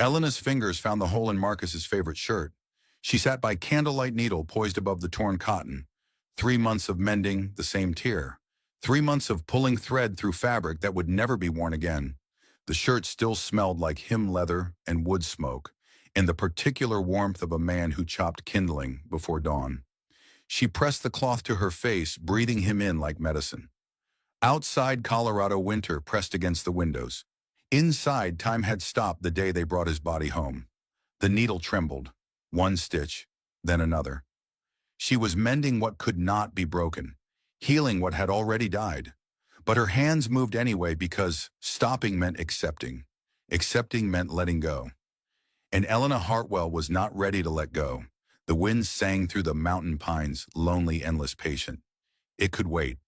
Elena's fingers found the hole in Marcus's favorite shirt. She sat by candlelight needle poised above the torn cotton. 3 months of mending, the same tear. 3 months of pulling thread through fabric that would never be worn again. The shirt still smelled like hym leather and wood smoke, and the particular warmth of a man who chopped kindling before dawn. She pressed the cloth to her face, breathing him in like medicine. Outside, Colorado winter pressed against the windows. Inside, time had stopped the day they brought his body home. The needle trembled, one stitch, then another. She was mending what could not be broken, healing what had already died. But her hands moved anyway because stopping meant accepting. Accepting meant letting go. And Elena Hartwell was not ready to let go. The wind sang through the mountain pines, lonely, endless, patient. It could wait.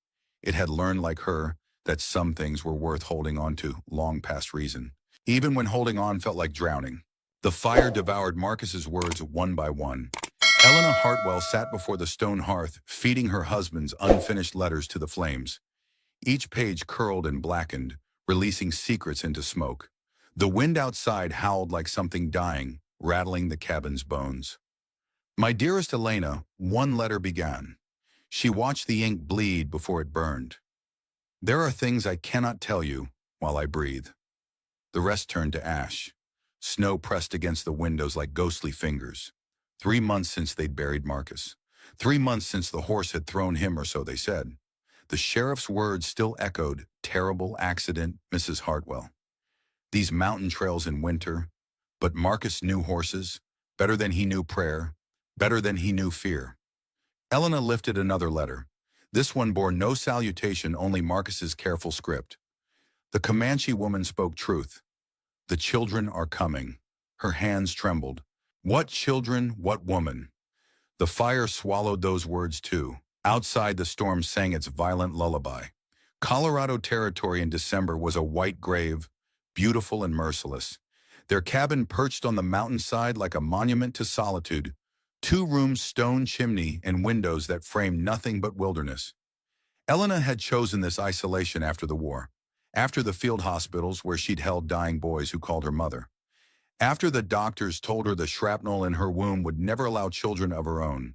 It had learned, like her, that some things were worth holding on to, long past reason, even when holding on felt like drowning. The fire devoured Marcus's words one by one. Elena Hartwell sat before the stone hearth, feeding her husband's unfinished letters to the flames. Each page curled and blackened, releasing secrets into smoke. The wind outside howled like something dying, rattling the cabin's bones. My dearest Elena, one letter began. She watched the ink bleed before it burned. There are things I cannot tell you while I breathe. The rest turned to ash. Snow pressed against the windows like ghostly fingers. 3 months since they'd buried Marcus. 3 months since the horse had thrown him, or so they said. The sheriff's words still echoed, terrible accident, Mrs. Hartwell. These mountain trails in winter, but Marcus knew horses, better than he knew prayer, better than he knew fear. Elena lifted another letter. This one bore no salutation, only Marcus's careful script. The Comanche woman spoke truth. The children are coming. Her hands trembled. What children, what woman? The fire swallowed those words too. Outside, the storm sang its violent lullaby. Colorado Territory in December was a white grave, beautiful and merciless. Their cabin perched on the mountainside like a monument to solitude. 2 rooms, stone chimney, and windows that framed nothing but wilderness. Elena had chosen this isolation after the war, after the field hospitals where she'd held dying boys who called her mother, after the doctors told her the shrapnel in her womb would never allow children of her own,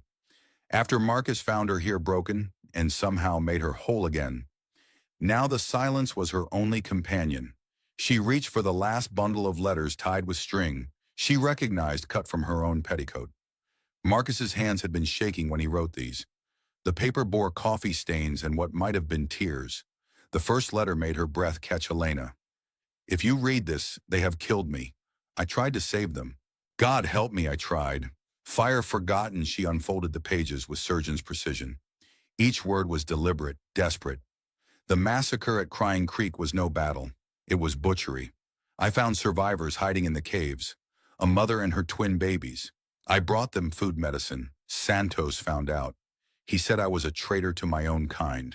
after Marcus found her here broken and somehow made her whole again. Now the silence was her only companion. She reached for the last bundle of letters tied with string she recognized cut from her own petticoat. Marcus's hands had been shaking when he wrote these. The paper bore coffee stains and what might have been tears. The first letter made her breath catch. Elena. If you read this, they have killed me. I tried to save them. God help me, I tried. Fire forgotten, she unfolded the pages with surgeon's precision. Each word was deliberate, desperate. The massacre at Crying Creek was no battle. It was butchery. I found survivors hiding in the caves. A mother and her twin babies. I brought them food medicine. Santos found out. He said I was a traitor to my own kind.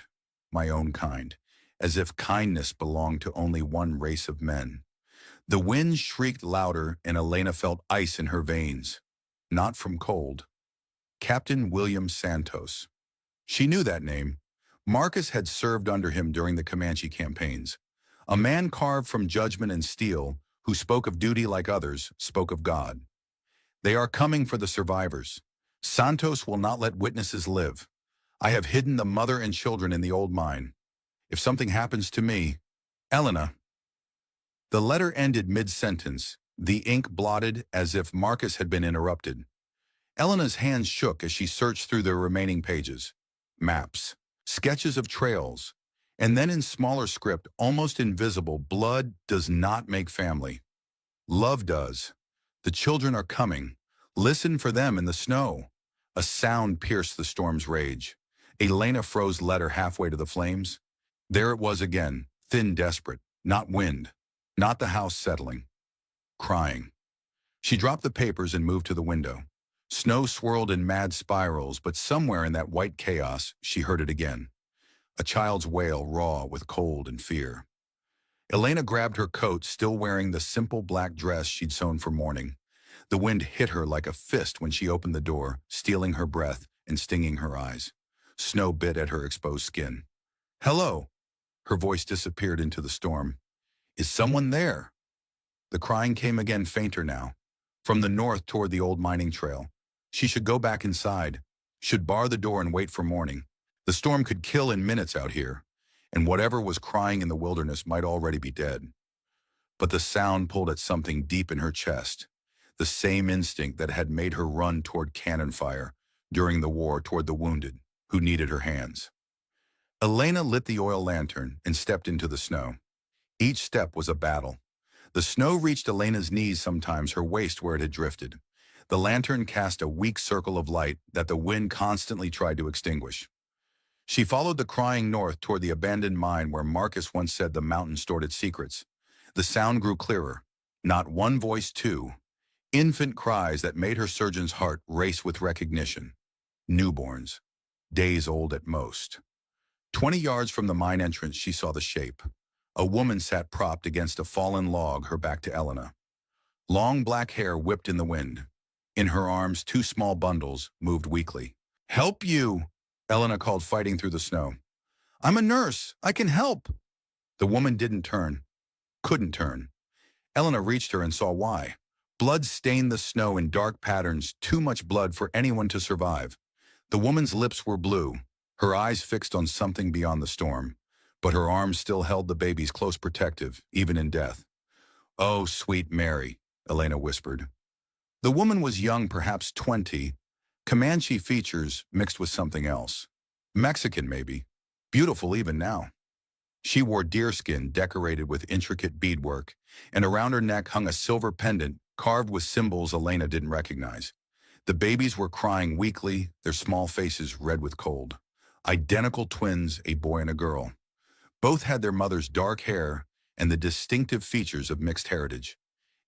My own kind. As if kindness belonged to only one race of men. The wind shrieked louder and Elena felt ice in her veins. Not from cold. Captain William Santos. She knew that name. Marcus had served under him during the Comanche campaigns. A man carved from judgment and steel, who spoke of duty like others, spoke of God. They are coming for the survivors. Santos will not let witnesses live. I have hidden the mother and children in the old mine. If something happens to me, Elena. The letter ended mid-sentence, the ink blotted as if Marcus had been interrupted. Elena's hands shook as she searched through the remaining pages. Maps, sketches of trails, and then in smaller script, almost invisible, blood does not make family. Love does. The children are coming. Listen for them in the snow. A sound pierced the storm's rage. Elena froze letter halfway to the flames. There it was again, thin, desperate, not wind, not the house settling. Crying. She dropped the papers and moved to the window. Snow swirled in mad spirals, but somewhere in that white chaos, she heard it again. A child's wail, raw with cold and fear. Elena grabbed her coat, still wearing the simple black dress she'd sewn for morning. The wind hit her like a fist when she opened the door, stealing her breath and stinging her eyes. Snow bit at her exposed skin. Hello. Her voice disappeared into the storm. Is someone there? The crying came again, fainter now. From the north toward the old mining trail. She should go back inside. Should bar the door and wait for morning. The storm could kill in minutes out here, and whatever was crying in the wilderness might already be dead. But the sound pulled at something deep in her chest, the same instinct that had made her run toward cannon fire during the war toward the wounded who needed her hands. Elena lit the oil lantern and stepped into the snow. Each step was a battle. The snow reached Elena's knees, sometimes her waist where it had drifted. The lantern cast a weak circle of light that the wind constantly tried to extinguish. She followed the crying north toward the abandoned mine where Marcus once said the mountain stored its secrets. The sound grew clearer. Not one voice, two. Infant cries that made her surgeon's heart race with recognition. Newborns. Days old at most. 20 yards from the mine entrance, she saw the shape. A woman sat propped against a fallen log, her back to Elena. Long black hair whipped in the wind. In her arms, two small bundles moved weakly. "Help you!" Elena called, fighting through the snow. "I'm a nurse. I can help." The woman didn't turn. Couldn't turn. Elena reached her and saw why. Blood stained the snow in dark patterns, too much blood for anyone to survive. The woman's lips were blue, her eyes fixed on something beyond the storm, but her arms still held the babies close, protective, even in death. "Oh, sweet Mary," Elena whispered. The woman was young, perhaps 20, Comanche features mixed with something else. Mexican, maybe. Beautiful even now. She wore deerskin decorated with intricate beadwork, and around her neck hung a silver pendant carved with symbols Elena didn't recognize. The babies were crying weakly, their small faces red with cold. Identical twins, a boy and a girl. Both had their mother's dark hair and the distinctive features of mixed heritage.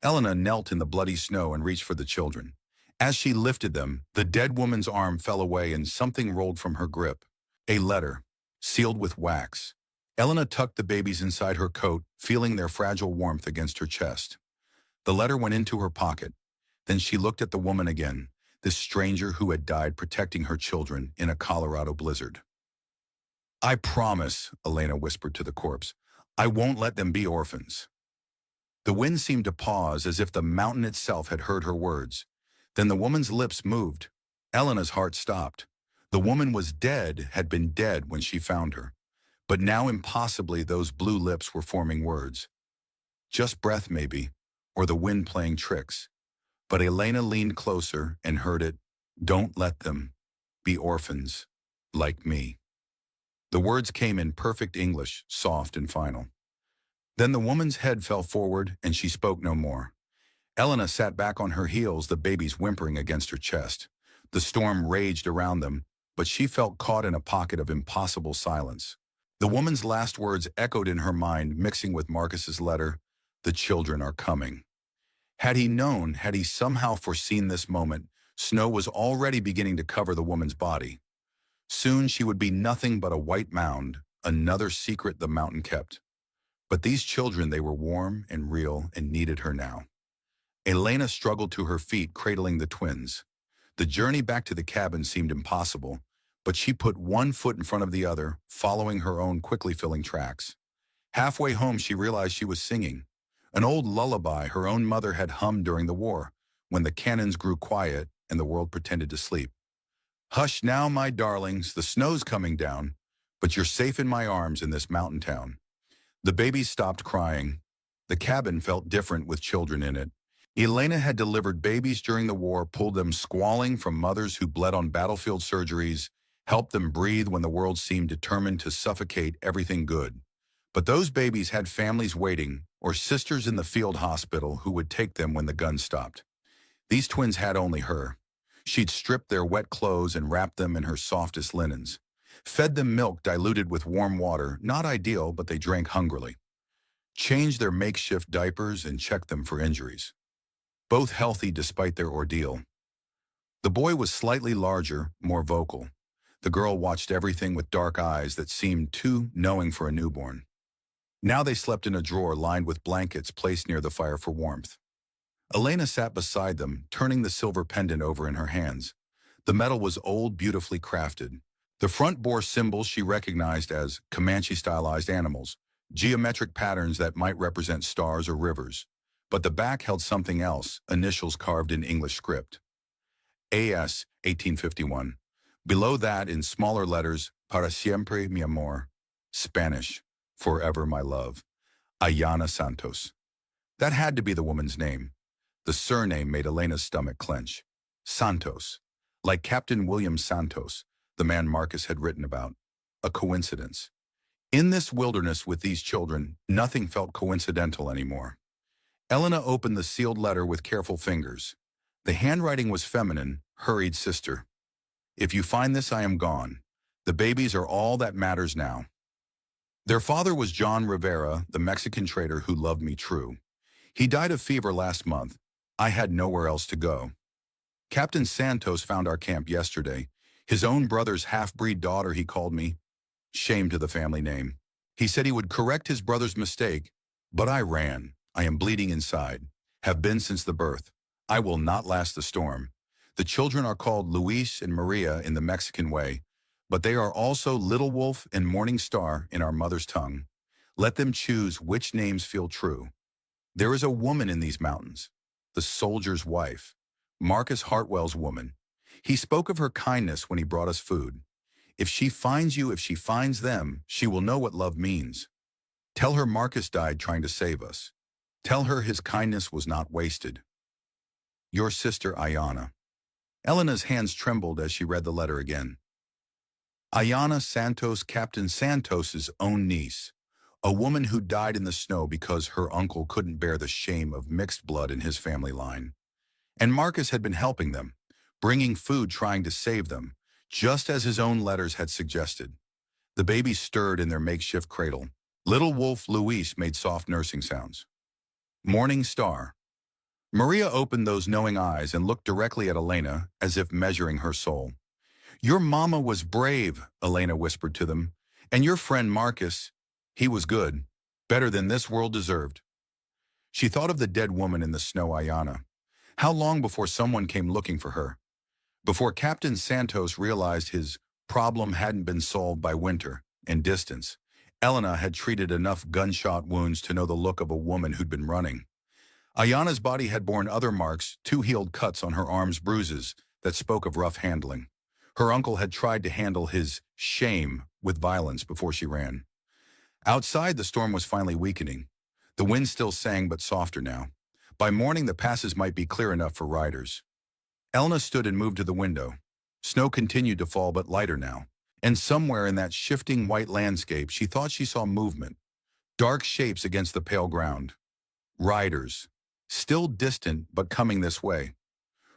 Elena knelt in the bloody snow and reached for the children. As she lifted them, the dead woman's arm fell away and something rolled from her grip. A letter, sealed with wax. Elena tucked the babies inside her coat, feeling their fragile warmth against her chest. The letter went into her pocket. Then she looked at the woman again, this stranger who had died protecting her children in a Colorado blizzard. "I promise," Elena whispered to the corpse, "I won't let them be orphans." The wind seemed to pause, as if the mountain itself had heard her words. Then the woman's lips moved. Elena's heart stopped. The woman was dead, had been dead when she found her. But now impossibly those blue lips were forming words. Just breath maybe, or the wind playing tricks. But Elena leaned closer and heard it. "Don't let them be orphans like me." The words came in perfect English, soft and final. Then the woman's head fell forward and she spoke no more. Elena sat back on her heels, the babies whimpering against her chest. The storm raged around them, but she felt caught in a pocket of impossible silence. The woman's last words echoed in her mind, mixing with Marcus's letter, "The children are coming." Had he known, had he somehow foreseen this moment, snow was already beginning to cover the woman's body. Soon she would be nothing but a white mound, another secret the mountain kept. But these children, they were warm and real and needed her now. Elena struggled to her feet, cradling the twins. The journey back to the cabin seemed impossible, but she put one foot in front of the other, following her own quickly filling tracks. Halfway home, she realized she was singing. An old lullaby her own mother had hummed during the war, when the cannons grew quiet and the world pretended to sleep. "Hush now, my darlings, the snow's coming down, but you're safe in my arms in this mountain town." The babies stopped crying. The cabin felt different with children in it. Elena had delivered babies during the war, pulled them squalling from mothers who bled on battlefield surgeries, helped them breathe when the world seemed determined to suffocate everything good. But those babies had families waiting, or sisters in the field hospital who would take them when the guns stopped. These twins had only her. She'd stripped their wet clothes and wrapped them in her softest linens. Fed them milk diluted with warm water, not ideal, but they drank hungrily. Changed their makeshift diapers and checked them for injuries. Both healthy despite their ordeal. The boy was slightly larger, more vocal. The girl watched everything with dark eyes that seemed too knowing for a newborn. Now they slept in a drawer lined with blankets placed near the fire for warmth. Elena sat beside them, turning the silver pendant over in her hands. The metal was old, beautifully crafted. The front bore symbols she recognized as Comanche-stylized animals, geometric patterns that might represent stars or rivers. but the back held something else, initials carved in English script. A.S. 1851. Below that, in smaller letters, Para siempre mi amor. Spanish, forever my love. Ayana Santos. That had to be the woman's name. The surname made Elena's stomach clench. Santos. Like Captain William Santos, the man Marcus had written about. A coincidence. In this wilderness with these children, nothing felt coincidental anymore. Elena opened the sealed letter with careful fingers. The handwriting was feminine, hurried sister. If you find this, I am gone. The babies are all that matters now. Their father was John Rivera, the Mexican trader who loved me true. He died of fever last month. I had nowhere else to go. Captain Santos found our camp yesterday. His own brother's half-breed daughter, he called me. Shame to the family name. He said he would correct his brother's mistake, but I ran. I am bleeding inside. Have been since the birth. I will not last the storm. The children are called Luis and Maria in the Mexican way, but they are also Little Wolf and Morning Star in our mother's tongue. Let them choose which names feel true. There is a woman in these mountains, the soldier's wife, Marcus Hartwell's woman. He spoke of her kindness when he brought us food. If she finds you, if she finds them, she will know what love means. Tell her Marcus died trying to save us. Tell her his kindness was not wasted. Your sister, Ayana. Elena's hands trembled as she read the letter again. Ayana Santos, Captain Santos's own niece, a woman who died in the snow because her uncle couldn't bear the shame of mixed blood in his family line. And Marcus had been helping them, bringing food, trying to save them, just as his own letters had suggested. The babies stirred in their makeshift cradle. Little Wolf Luis made soft nursing sounds. Morning Star. Maria opened those knowing eyes and looked directly at Elena as if measuring her soul. Your mama was brave, Elena whispered to them, and your friend Marcus, he was good, better than this world deserved. She thought of the dead woman in the snow, Ayana. How long before someone came looking for her? Before Captain Santos realized his problem hadn't been solved by winter and distance, Elena had treated enough gunshot wounds to know the look of a woman who'd been running. Ayana's body had borne other marks, 2 healed cuts on her arms, bruises that spoke of rough handling. Her uncle had tried to handle his shame with violence before she ran. Outside, the storm was finally weakening. The wind still sang, but softer now. By morning, the passes might be clear enough for riders. Elena stood and moved to the window. Snow continued to fall, but lighter now. And somewhere in that shifting white landscape, she thought she saw movement. Dark shapes against the pale ground. Riders. Still distant, but coming this way.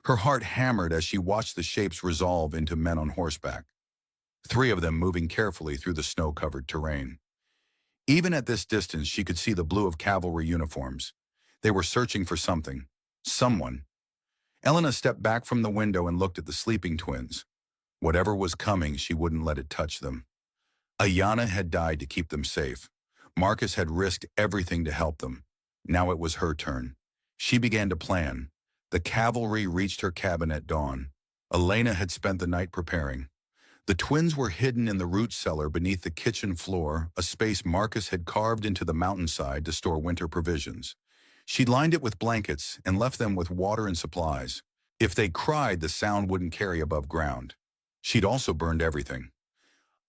Her heart hammered as she watched the shapes resolve into men on horseback. 3 of them moving carefully through the snow-covered terrain. Even at this distance, she could see the blue of cavalry uniforms. They were searching for something. Someone. Elena stepped back from the window and looked at the sleeping twins. Whatever was coming, she wouldn't let it touch them. Ayana had died to keep them safe. Marcus had risked everything to help them. Now it was her turn. She began to plan. The cavalry reached her cabin at dawn. Elena had spent the night preparing. The twins were hidden in the root cellar beneath the kitchen floor, a space Marcus had carved into the mountainside to store winter provisions. She'd lined it with blankets and left them with water and supplies. If they cried, the sound wouldn't carry above ground. She'd also burned everything.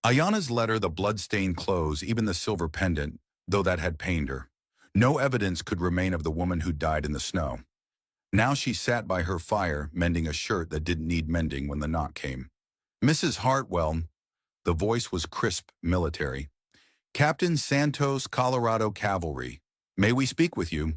Ayana's letter, the blood-stained clothes, even the silver pendant, though that had pained her. No evidence could remain of the woman who died in the snow. Now she sat by her fire, mending a shirt that didn't need mending when the knock came. Mrs. Hartwell, the voice was crisp, military. Captain Santos, Colorado Cavalry. May we speak with you?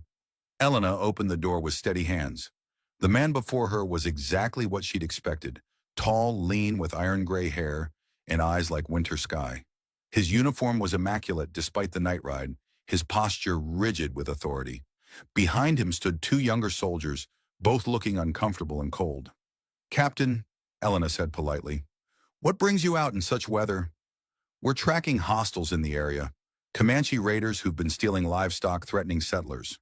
Elena opened the door with steady hands. The man before her was exactly what she'd expected. Tall, lean, with iron-gray hair and eyes like winter sky. His uniform was immaculate despite the night ride, his posture rigid with authority. Behind him stood 2 younger soldiers, both looking uncomfortable and cold. Captain, Elena said politely, what brings you out in such weather? We're tracking hostiles in the area, Comanche raiders who've been stealing livestock, threatening settlers.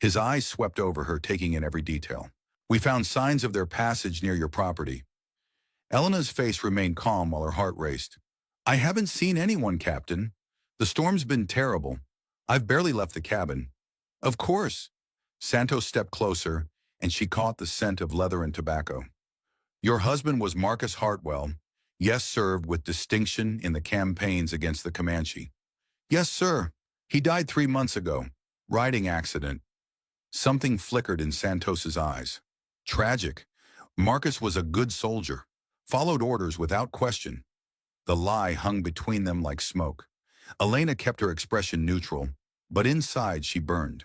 His eyes swept over her, taking in every detail. We found signs of their passage near your property. Elena's face remained calm while her heart raced. I haven't seen anyone, Captain. The storm's been terrible. I've barely left the cabin. Of course. Santos stepped closer, and she caught the scent of leather and tobacco. Your husband was Marcus Hartwell. Yes, served with distinction in the campaigns against the Comanche. Yes, sir. He died 3 months ago. Riding accident. Something flickered in Santos's eyes. Tragic. Marcus was a good soldier. Followed orders without question. The lie hung between them like smoke. Elena kept her expression neutral, but inside she burned.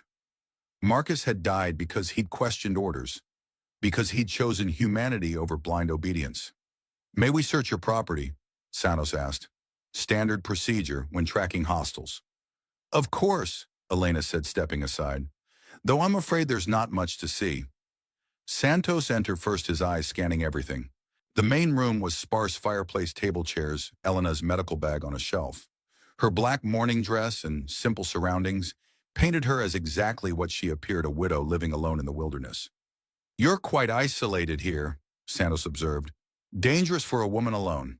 Marcus had died because he'd questioned orders, because he'd chosen humanity over blind obedience. May we search your property? Santos asked. Standard procedure when tracking hostiles. Of course, Elena said, stepping aside, though I'm afraid there's not much to see. Santos entered first, his eyes scanning everything. The main room was sparse fireplace, table chairs, Elena's medical bag on a shelf. Her black mourning dress and simple surroundings painted her as exactly what she appeared, a widow living alone in the wilderness. You're quite isolated here, Santos observed. Dangerous for a woman alone.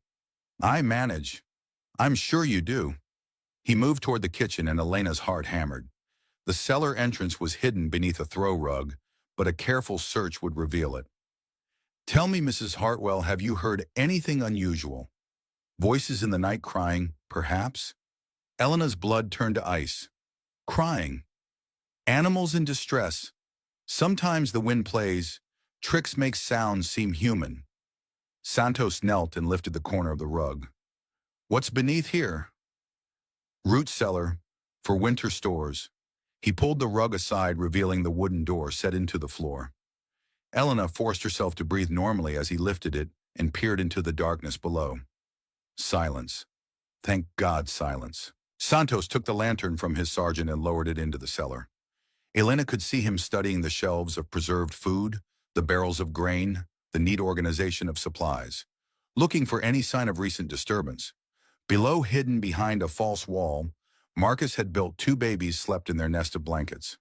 I manage. I'm sure you do. He moved toward the kitchen and Elena's heart hammered. The cellar entrance was hidden beneath a throw rug, but a careful search would reveal it. Tell me, Mrs. Hartwell, have you heard anything unusual? Voices in the night crying, perhaps? Elena's blood turned to ice. Crying. Animals in distress. Sometimes the wind plays. Tricks make sounds seem human. Santos knelt and lifted the corner of the rug. What's beneath here? Root cellar, for winter stores. He pulled the rug aside, revealing the wooden door set into the floor. Elena forced herself to breathe normally as he lifted it and peered into the darkness below. Silence. Thank God, silence. Santos took the lantern from his sergeant and lowered it into the cellar. Elena could see him studying the shelves of preserved food, the barrels of grain, the neat organization of supplies, looking for any sign of recent disturbance. Below, hidden behind a false wall, Marcus had built 2 babies slept in their nest of blankets.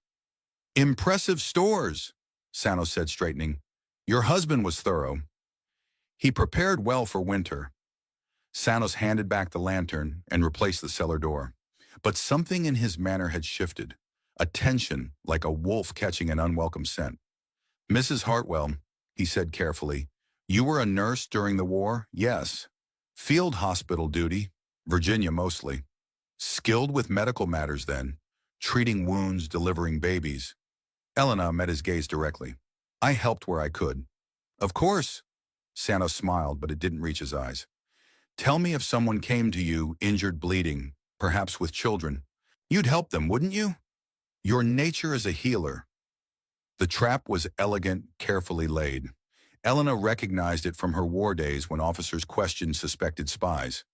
Impressive stores, Santos said, straightening. Your husband was thorough. He prepared well for winter. Santos handed back the lantern and replaced the cellar door. But something in his manner had shifted, a tension like a wolf catching an unwelcome scent. Mrs. Hartwell, he said carefully, you were a nurse during the war? Yes. Field hospital duty, Virginia mostly. Skilled with medical matters then, treating wounds, delivering babies. Elena met his gaze directly. I helped where I could. Of course. Santos smiled, but it didn't reach his eyes. Tell me, if someone came to you, injured, bleeding, perhaps with children, you'd help them, wouldn't you? Your nature is a healer. The trap was elegant, carefully laid. Elena recognized it from her war days when officers questioned suspected spies.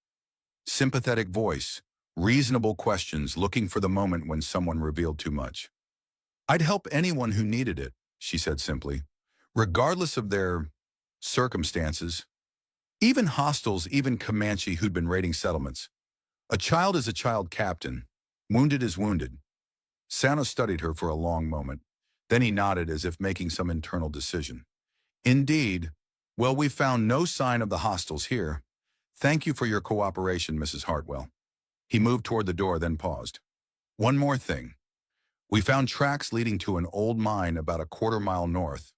Sympathetic voice, reasonable questions, looking for the moment when someone revealed too much. I'd help anyone who needed it, she said simply, regardless of their circumstances. Even hostiles, even Comanche who'd been raiding settlements. A child is a child, Captain. Wounded is wounded. Santos studied her for a long moment. Then he nodded as if making some internal decision. Indeed. Well, we found no sign of the hostiles here. Thank you for your cooperation, Mrs. Hartwell. He moved toward the door, then paused. One more thing. We found tracks leading to an old mine about a quarter-mile north.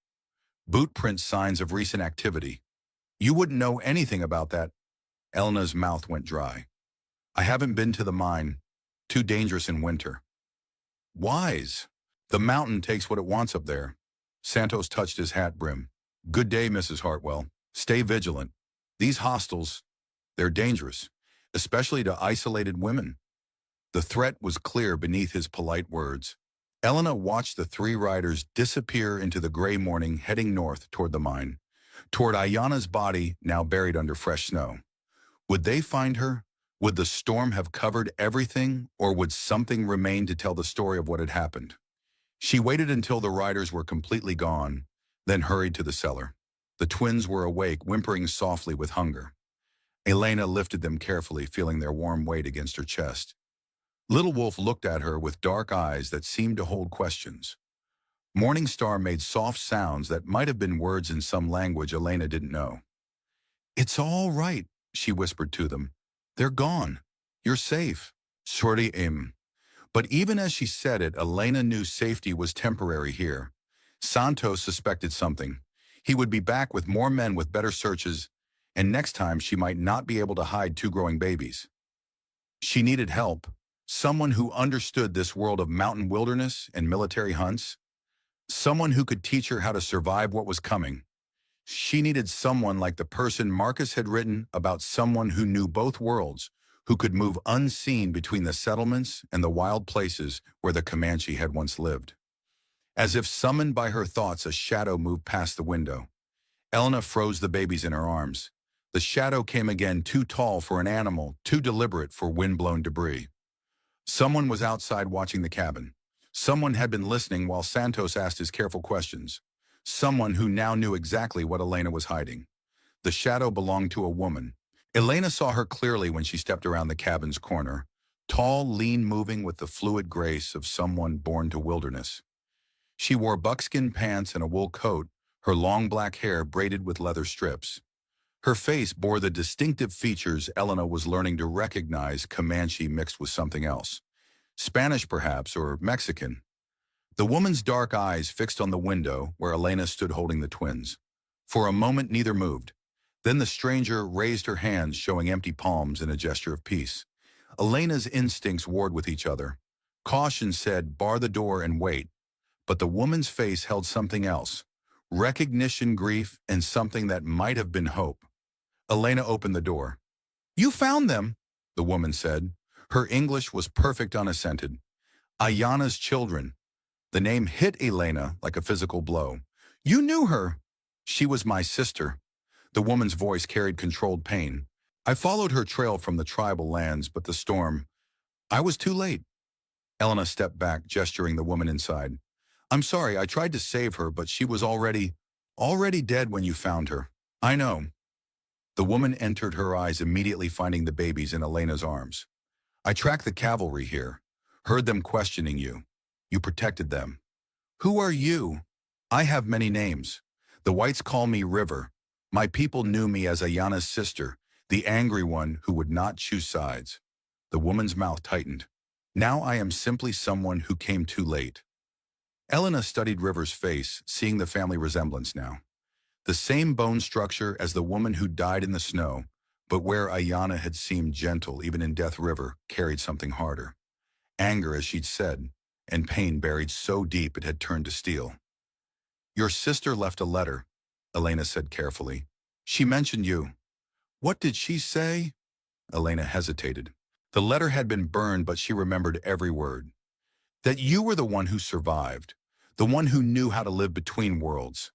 Boot print signs of recent activity. You wouldn't know anything about that. Elena's mouth went dry. I haven't been to the mine. Too dangerous in winter. Wise. The mountain takes what it wants up there. Santos touched his hat brim. Good day, Mrs. Hartwell. Stay vigilant. These hostiles, they're dangerous, especially to isolated women. The threat was clear beneath his polite words. Elena watched the 3 riders disappear into the gray morning, heading north toward the mine, toward Ayana's body now buried under fresh snow. Would they find her? Would the storm have covered everything, or would something remain to tell the story of what had happened? She waited until the riders were completely gone, then hurried to the cellar. The twins were awake, whimpering softly with hunger. Elena lifted them carefully, feeling their warm weight against her chest. Little Wolf looked at her with dark eyes that seemed to hold questions. Morning Star made soft sounds that might have been words in some language Elena didn't know. It's all right, she whispered to them. They're gone. You're safe. Sorry, But even as she said it, Elena knew safety was temporary here. Santos suspected something. He would be back with more men with better searches, and next time she might not be able to hide two growing babies. She needed help, someone who understood this world of mountain wilderness and military hunts, someone who could teach her how to survive what was coming. She needed someone like the person Marcus had written about, someone who knew both worlds, who could move unseen between the settlements and the wild places where the Comanche had once lived. As if summoned by her thoughts, a shadow moved past the window. Elena froze the babies in her arms. The shadow came again, too tall for an animal, too deliberate for wind-blown debris. Someone was outside watching the cabin. Someone had been listening while Santos asked his careful questions. Someone who now knew exactly what Elena was hiding. The shadow belonged to a woman. Elena saw her clearly when she stepped around the cabin's corner, tall, lean, moving with the fluid grace of someone born to wilderness. She wore buckskin pants and a wool coat, her long black hair braided with leather strips. Her face bore the distinctive features Elena was learning to recognize, Comanche mixed with something else. Spanish perhaps, or Mexican. The woman's dark eyes fixed on the window where Elena stood holding the twins. For a moment neither moved. Then the stranger raised her hands, showing empty palms in a gesture of peace. Elena's instincts warred with each other. Caution said, bar the door and wait. But the woman's face held something else. Recognition, grief, and something that might have been hope. Elena opened the door. "You found them," the woman said. Her English was perfect, unaccented. "Ayana's children." The name hit Elena like a physical blow. "You knew her." "She was my sister." The woman's voice carried controlled pain. "I followed her trail from the tribal lands, but the storm. I was too late." Elena stepped back, gesturing the woman inside. "I'm sorry, I tried to save her, but she was already dead when you found her." "I know." The woman entered, her eyes immediately finding the babies in Elena's arms. "I tracked the cavalry here. Heard them questioning you. You protected them." "Who are you?" "I have many names. The whites call me River. My people knew me as Ayana's sister, the angry one who would not choose sides." The woman's mouth tightened. "Now I am simply someone who came too late." Elena studied River's face, seeing the family resemblance now. The same bone structure as the woman who died in the snow, but where Ayana had seemed gentle even in death, River carried something harder. Anger, as she'd said, and pain buried so deep it had turned to steel. "Your sister left a letter," Elena said carefully. "She mentioned you." "What did she say?" Elena hesitated. The letter had been burned, but she remembered every word. "That you were the one who survived, the one who knew how to live between worlds."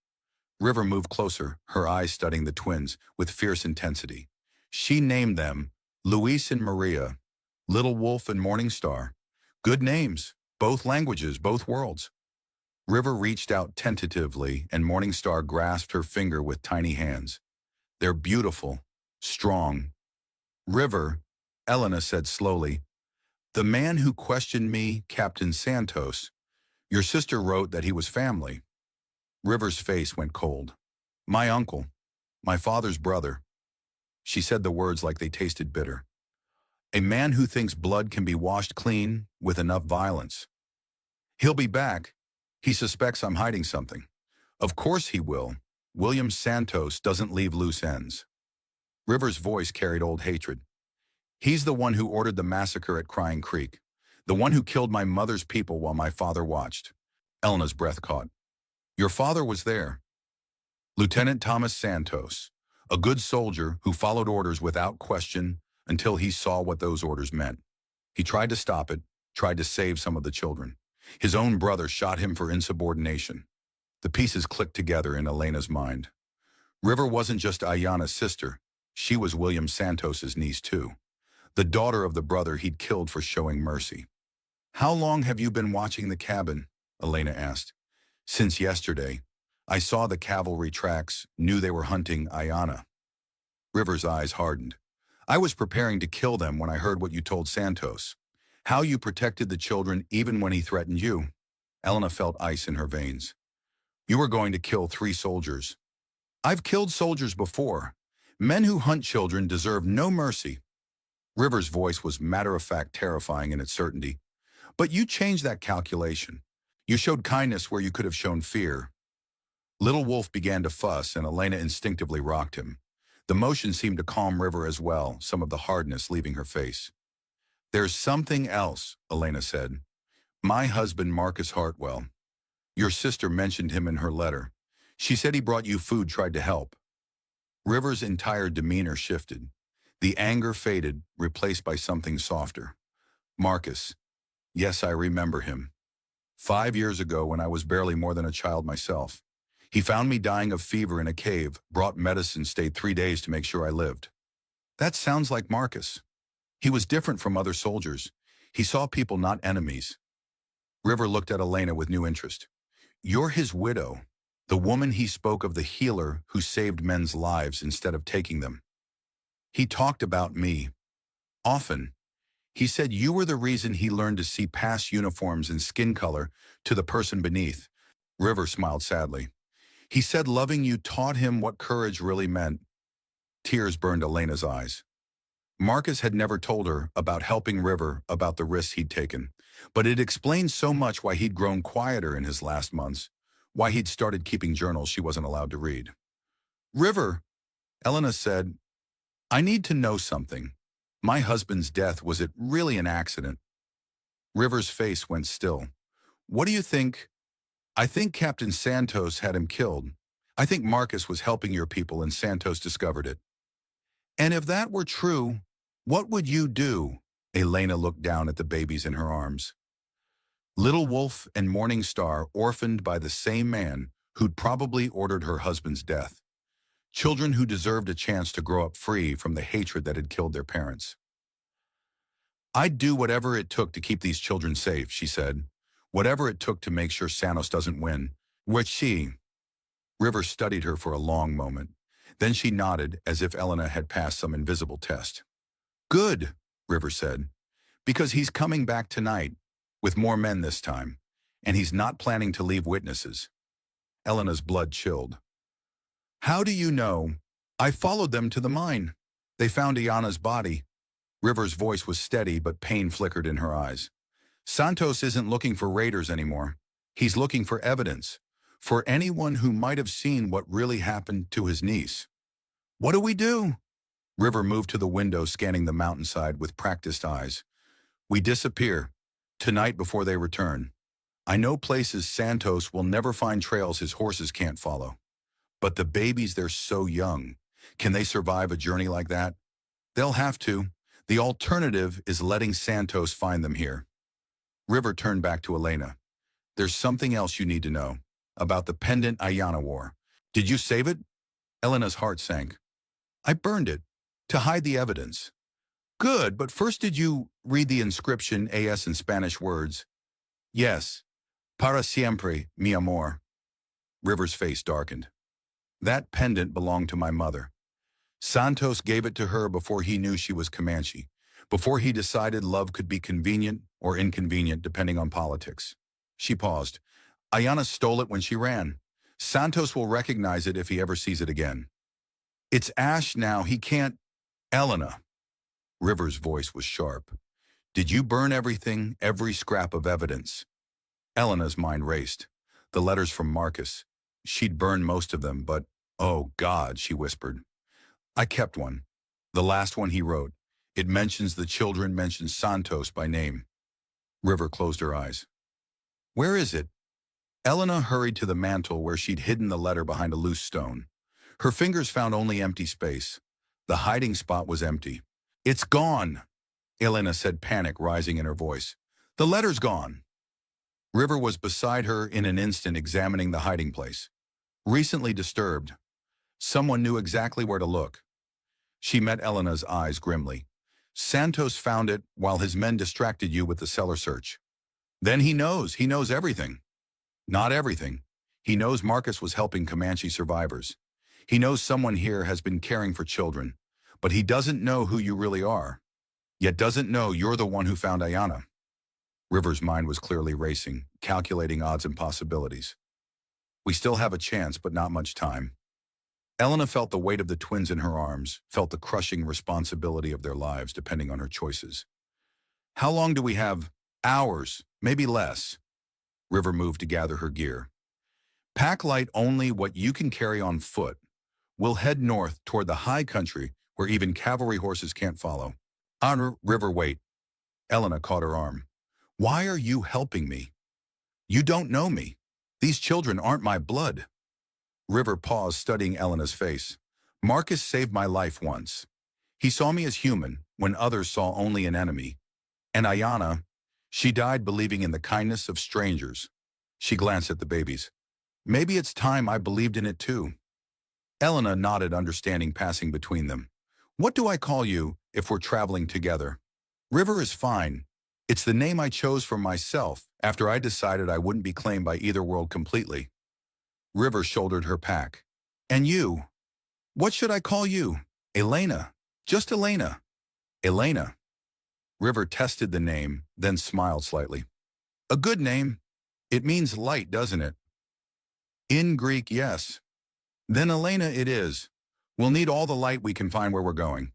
River moved closer, her eyes studying the twins with fierce intensity. She named them Luis and Maria, Little Wolf and Morning Star. Good names, both languages, both worlds. River reached out tentatively, and Morning Star grasped her finger with tiny hands. "They're beautiful, strong." "River," Elena said slowly, "the man who questioned me, Captain Santos, your sister wrote that he was family." River's face went cold. "My uncle, my father's brother." She said the words like they tasted bitter. "A man who thinks blood can be washed clean with enough violence. He'll be back. He suspects I'm hiding something. Of course he will. William Santos doesn't leave loose ends." River's voice carried old hatred. "He's the one who ordered the massacre at Crying Creek. The one who killed my mother's people while my father watched." Elena's breath caught. "Your father was there." "Lieutenant Thomas Santos, a good soldier who followed orders without question until he saw what those orders meant. He tried to stop it, tried to save some of the children. His own brother shot him for insubordination." The pieces clicked together in Elena's mind. River wasn't just Ayana's sister. She was William Santos's niece too, the daughter of the brother he'd killed for showing mercy. "How long have you been watching the cabin?" Elena asked. "Since yesterday. I saw the cavalry tracks, knew they were hunting Ayana." River's eyes hardened. "I was preparing to kill them when I heard what you told Santos. How you protected the children even when he threatened you." Elena felt ice in her veins. "You were going to kill 3 soldiers. I've killed soldiers before. Men who hunt children deserve no mercy." River's voice was matter-of-fact, terrifying in its certainty. But you changed that calculation. You showed kindness where you could have shown fear. Little Wolf began to fuss, and Elena instinctively rocked him. The motion seemed to calm River as well, some of the hardness leaving her face. "There's something else," Elena said. "My husband, Marcus Hartwell. Your sister mentioned him in her letter. She said he brought you food, tried to help." River's entire demeanor shifted. The anger faded, replaced by something softer. "Marcus. Yes, I remember him. 5 years ago, when I was barely more than a child myself. He found me dying of fever in a cave, brought medicine, stayed 3 days to make sure I lived." "That sounds like Marcus. He was different from other soldiers. He saw people, not enemies." River looked at Elena with new interest. "You're his widow, the woman he spoke of, the healer who saved men's lives instead of taking them. He talked about me. Often. He said you were the reason he learned to see past uniforms and skin color to the person beneath." River smiled sadly. "He said loving you taught him what courage really meant." Tears burned Elena's eyes. Marcus had never told her about helping River, about the risks he'd taken. But it explained so much why he'd grown quieter in his last months, why he'd started keeping journals she wasn't allowed to read. "River," Elena said, "I need to know something. My husband's death, was it really an accident?" River's face went still. "What do you think?" "I think Captain Santos had him killed. I think Marcus was helping your people and Santos discovered it." "And if that were true, what would you do?" Elena looked down at the babies in her arms. Little Wolf and Morning Star, orphaned by the same man who'd probably ordered her husband's death. Children who deserved a chance to grow up free from the hatred that had killed their parents. "I'd do whatever it took to keep these children safe," she said. "Whatever it took to make sure Santos doesn't win." Which she? River studied her for a long moment. Then she nodded, as if Elena had passed some invisible test. "Good," River said, "because he's coming back tonight, with more men this time, and he's not planning to leave witnesses." Elena's blood chilled. "How do you know?" "I followed them to the mine. They found Iana's body." River's voice was steady, but pain flickered in her eyes. "Santos isn't looking for raiders anymore. He's looking for evidence, for anyone who might have seen what really happened to his niece." "What do we do?" River moved to the window, scanning the mountainside with practiced eyes. "We disappear, tonight before they return. I know places Santos will never find, trails his horses can't follow. But the babies, they're so young. Can they survive a journey like that? They'll have to. The alternative is letting Santos find them here." River turned back to Elena. "There's something else you need to know. About the pendant Iana wore. Did you save it?" Elena's heart sank. "I burned it. To hide the evidence." "Good, but first did you read the inscription, AS in Spanish words?" "Yes. Para siempre, mi amor." River's face darkened. "That pendant belonged to my mother. Santos gave it to her before he knew she was Comanche, before he decided love could be convenient or inconvenient depending on politics." She paused. "Iana stole it when she ran. Santos will recognize it if he ever sees it again. It's ash now, he can't—" "Elena." River's voice was sharp. "Did you burn everything, every scrap of evidence?" Elena's mind raced. The letters from Marcus. She'd burned most of them, but, "Oh God," she whispered. "I kept one. The last one he wrote. It mentions the children, mentions Santos by name." River closed her eyes. "Where is it?" Elena hurried to the mantel where she'd hidden the letter behind a loose stone. Her fingers found only empty space. The hiding spot was empty. "It's gone," Elena said, panic rising in her voice. "The letter's gone." River was beside her in an instant, examining the hiding place. Recently disturbed. Someone knew exactly where to look. She met Elena's eyes grimly. "Santos found it while his men distracted you with the cellar search. Then he knows everything." "Not everything. He knows Marcus was helping Comanche survivors. He knows someone here has been caring for children, but he doesn't know who you really are, yet doesn't know you're the one who found Iana." River's mind was clearly racing, calculating odds and possibilities. "We still have a chance, but not much time." Elena felt the weight of the twins in her arms, felt the crushing responsibility of their lives depending on her choices. "How long do we have?" Hours, maybe less. River moved to gather her gear. Pack light only what you can carry on foot. We'll head north toward the high country where even cavalry horses can't follow. Honor, River, wait. Elena caught her arm. Why are you helping me? You don't know me. These children aren't my blood. River paused, studying Elena's face. Marcus saved my life once. He saw me as human when others saw only an enemy. And Ayana, she died believing in the kindness of strangers. She glanced at the babies. Maybe it's time I believed in it too. Elena nodded, understanding passing between them. What do I call you if we're traveling together? River is fine. It's the name I chose for myself after I decided I wouldn't be claimed by either world completely. River shouldered her pack. And you? What should I call you? Elena. Just Elena. Elena. River tested the name, then smiled slightly. A good name. It means light, doesn't it? In Greek, yes. Then Elena it is. We'll need all the light we can find where we're going.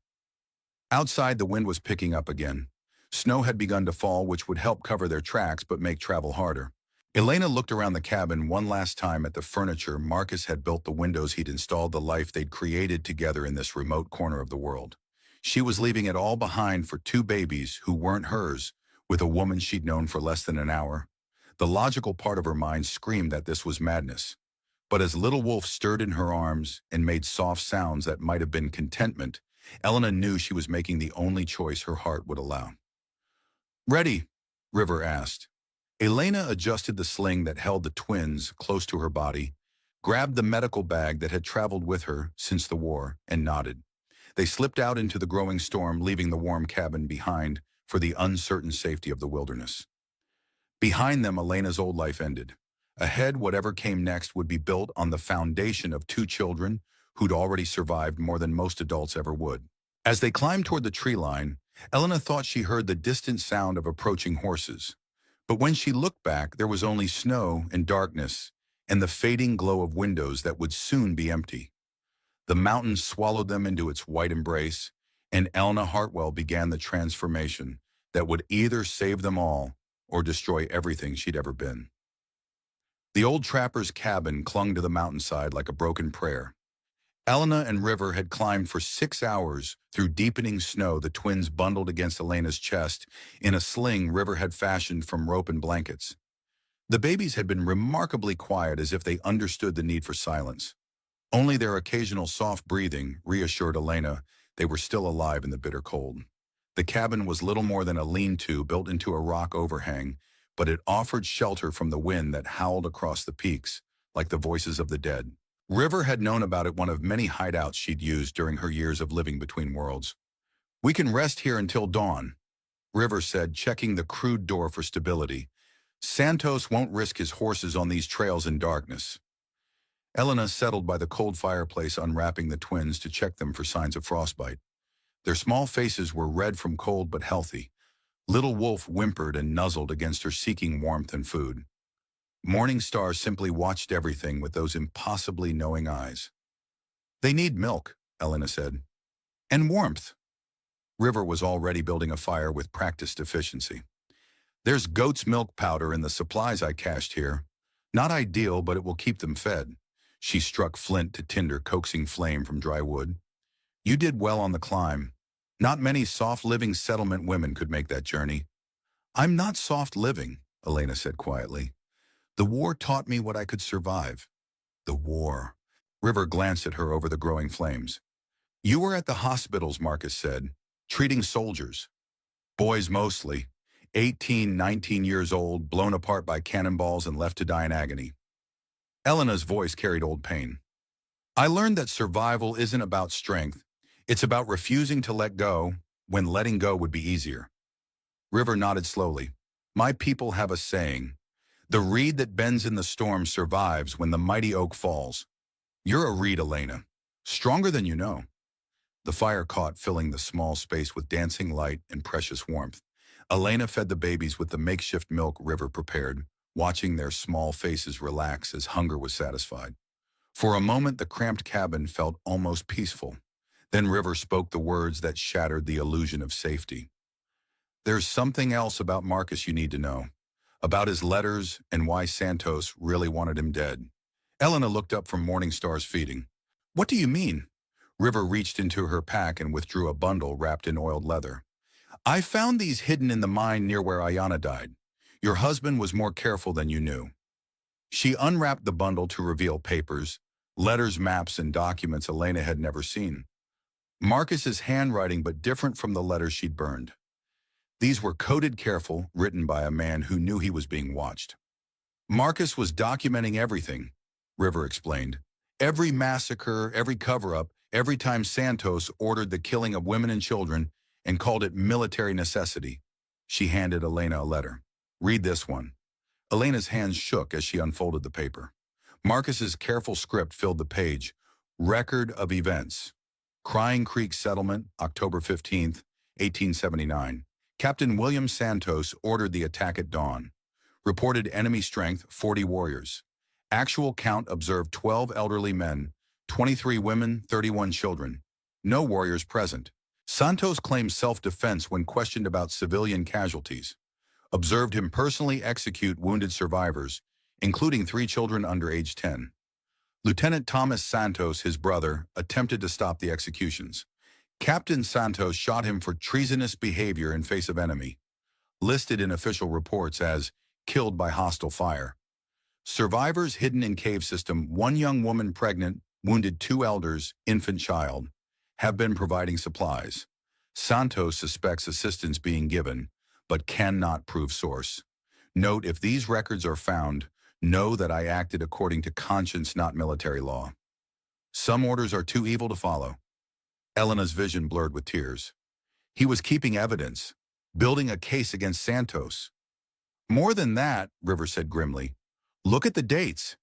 Outside, the wind was picking up again. Snow had begun to fall, which would help cover their tracks but make travel harder. Elena looked around the cabin one last time at the furniture Marcus had built, the windows he'd installed, the life they'd created together in this remote corner of the world. She was leaving it all behind for two babies who weren't hers, with a woman she'd known for less than an hour. The logical part of her mind screamed that this was madness. But as little Wolf stirred in her arms and made soft sounds that might have been contentment, Elena knew she was making the only choice her heart would allow. Ready? River asked. Elena adjusted the sling that held the twins close to her body, grabbed the medical bag that had traveled with her since the war, and nodded. They slipped out into the growing storm, leaving the warm cabin behind for the uncertain safety of the wilderness. Behind them, Elena's old life ended. Ahead, whatever came next would be built on the foundation of two children who'd already survived more than most adults ever would. As they climbed toward the tree line, Elena thought she heard the distant sound of approaching horses. But when she looked back, there was only snow and darkness and the fading glow of windows that would soon be empty. The mountains swallowed them into its white embrace, and Elena Hartwell began the transformation that would either save them all or destroy everything she'd ever been. The old trapper's cabin clung to the mountainside like a broken prayer. Elena and River had climbed for 6 hours through deepening snow, the twins bundled against Elena's chest in a sling River had fashioned from rope and blankets. The babies had been remarkably quiet, as if they understood the need for silence. Only their occasional soft breathing reassured Elena they were still alive in the bitter cold. The cabin was little more than a lean-to built into a rock overhang, but it offered shelter from the wind that howled across the peaks, like the voices of the dead. River had known about it, one of many hideouts she'd used during her years of living between worlds. We can rest here until dawn, River said, checking the crude door for stability. Santos won't risk his horses on these trails in darkness. Elena settled by the cold fireplace, unwrapping the twins to check them for signs of frostbite. Their small faces were red from cold but healthy. Little Wolf whimpered and nuzzled against her, seeking warmth and food. Morning Star simply watched everything with those impossibly knowing eyes. They need milk, Elena said. And warmth. River was already building a fire with practiced efficiency. There's goat's milk powder in the supplies I cached here. Not ideal, but it will keep them fed. She struck flint to tinder, coaxing flame from dry wood. You did well on the climb. Not many soft-living settlement women could make that journey. I'm not soft-living, Elena said quietly. The war taught me what I could survive. The war. River glanced at her over the growing flames. You were at the hospitals, Marcus said, treating soldiers. Boys mostly, 18, 19 years old, blown apart by cannonballs and left to die in agony. Elena's voice carried old pain. I learned that survival isn't about strength. It's about refusing to let go when letting go would be easier. River nodded slowly. My people have a saying. The reed that bends in the storm survives when the mighty oak falls. You're a reed, Elena. Stronger than you know. The fire caught, filling the small space with dancing light and precious warmth. Elena fed the babies with the makeshift milk River prepared, watching their small faces relax as hunger was satisfied. For a moment, the cramped cabin felt almost peaceful. Then River spoke the words that shattered the illusion of safety. There's something else about Marcus you need to know. About his letters and why Santos really wanted him dead. Elena looked up from Morningstar's feeding. What do you mean? River reached into her pack and withdrew a bundle wrapped in oiled leather. I found these hidden in the mine near where Ayana died. Your husband was more careful than you knew. She unwrapped the bundle to reveal papers, letters, maps, and documents Elena had never seen. Marcus's handwriting, but different from the letters she'd burned. These were coded careful, written by a man who knew he was being watched. Marcus was documenting everything, River explained. Every massacre, every cover-up, every time Santos ordered the killing of women and children and called it military necessity. She handed Elena a letter. Read this one. Elena's hands shook as she unfolded the paper. Marcus's careful script filled the page. Record of events. Crying Creek Settlement, October 15th, 1879. Captain William Santos ordered the attack at dawn. Reported enemy strength, 40 warriors. Actual count observed 12 elderly men, 23 women, 31 children. No warriors present. Santos claimed self-defense when questioned about civilian casualties. Observed him personally execute wounded survivors, including 3 children under age 10. Lieutenant Thomas Santos, his brother, attempted to stop the executions. Captain Santos shot him for treasonous behavior in face of enemy. Listed in official reports as killed by hostile fire. Survivors hidden in cave system, 1 young woman pregnant, wounded 2 elders, infant child. Have been providing supplies. Santos suspects assistance being given, but cannot prove source. Note, if these records are found, know that I acted according to conscience, not military law. Some orders are too evil to follow. Elena's vision blurred with tears. He was keeping evidence, building a case against Santos. More than that, River said grimly. Look at the dates.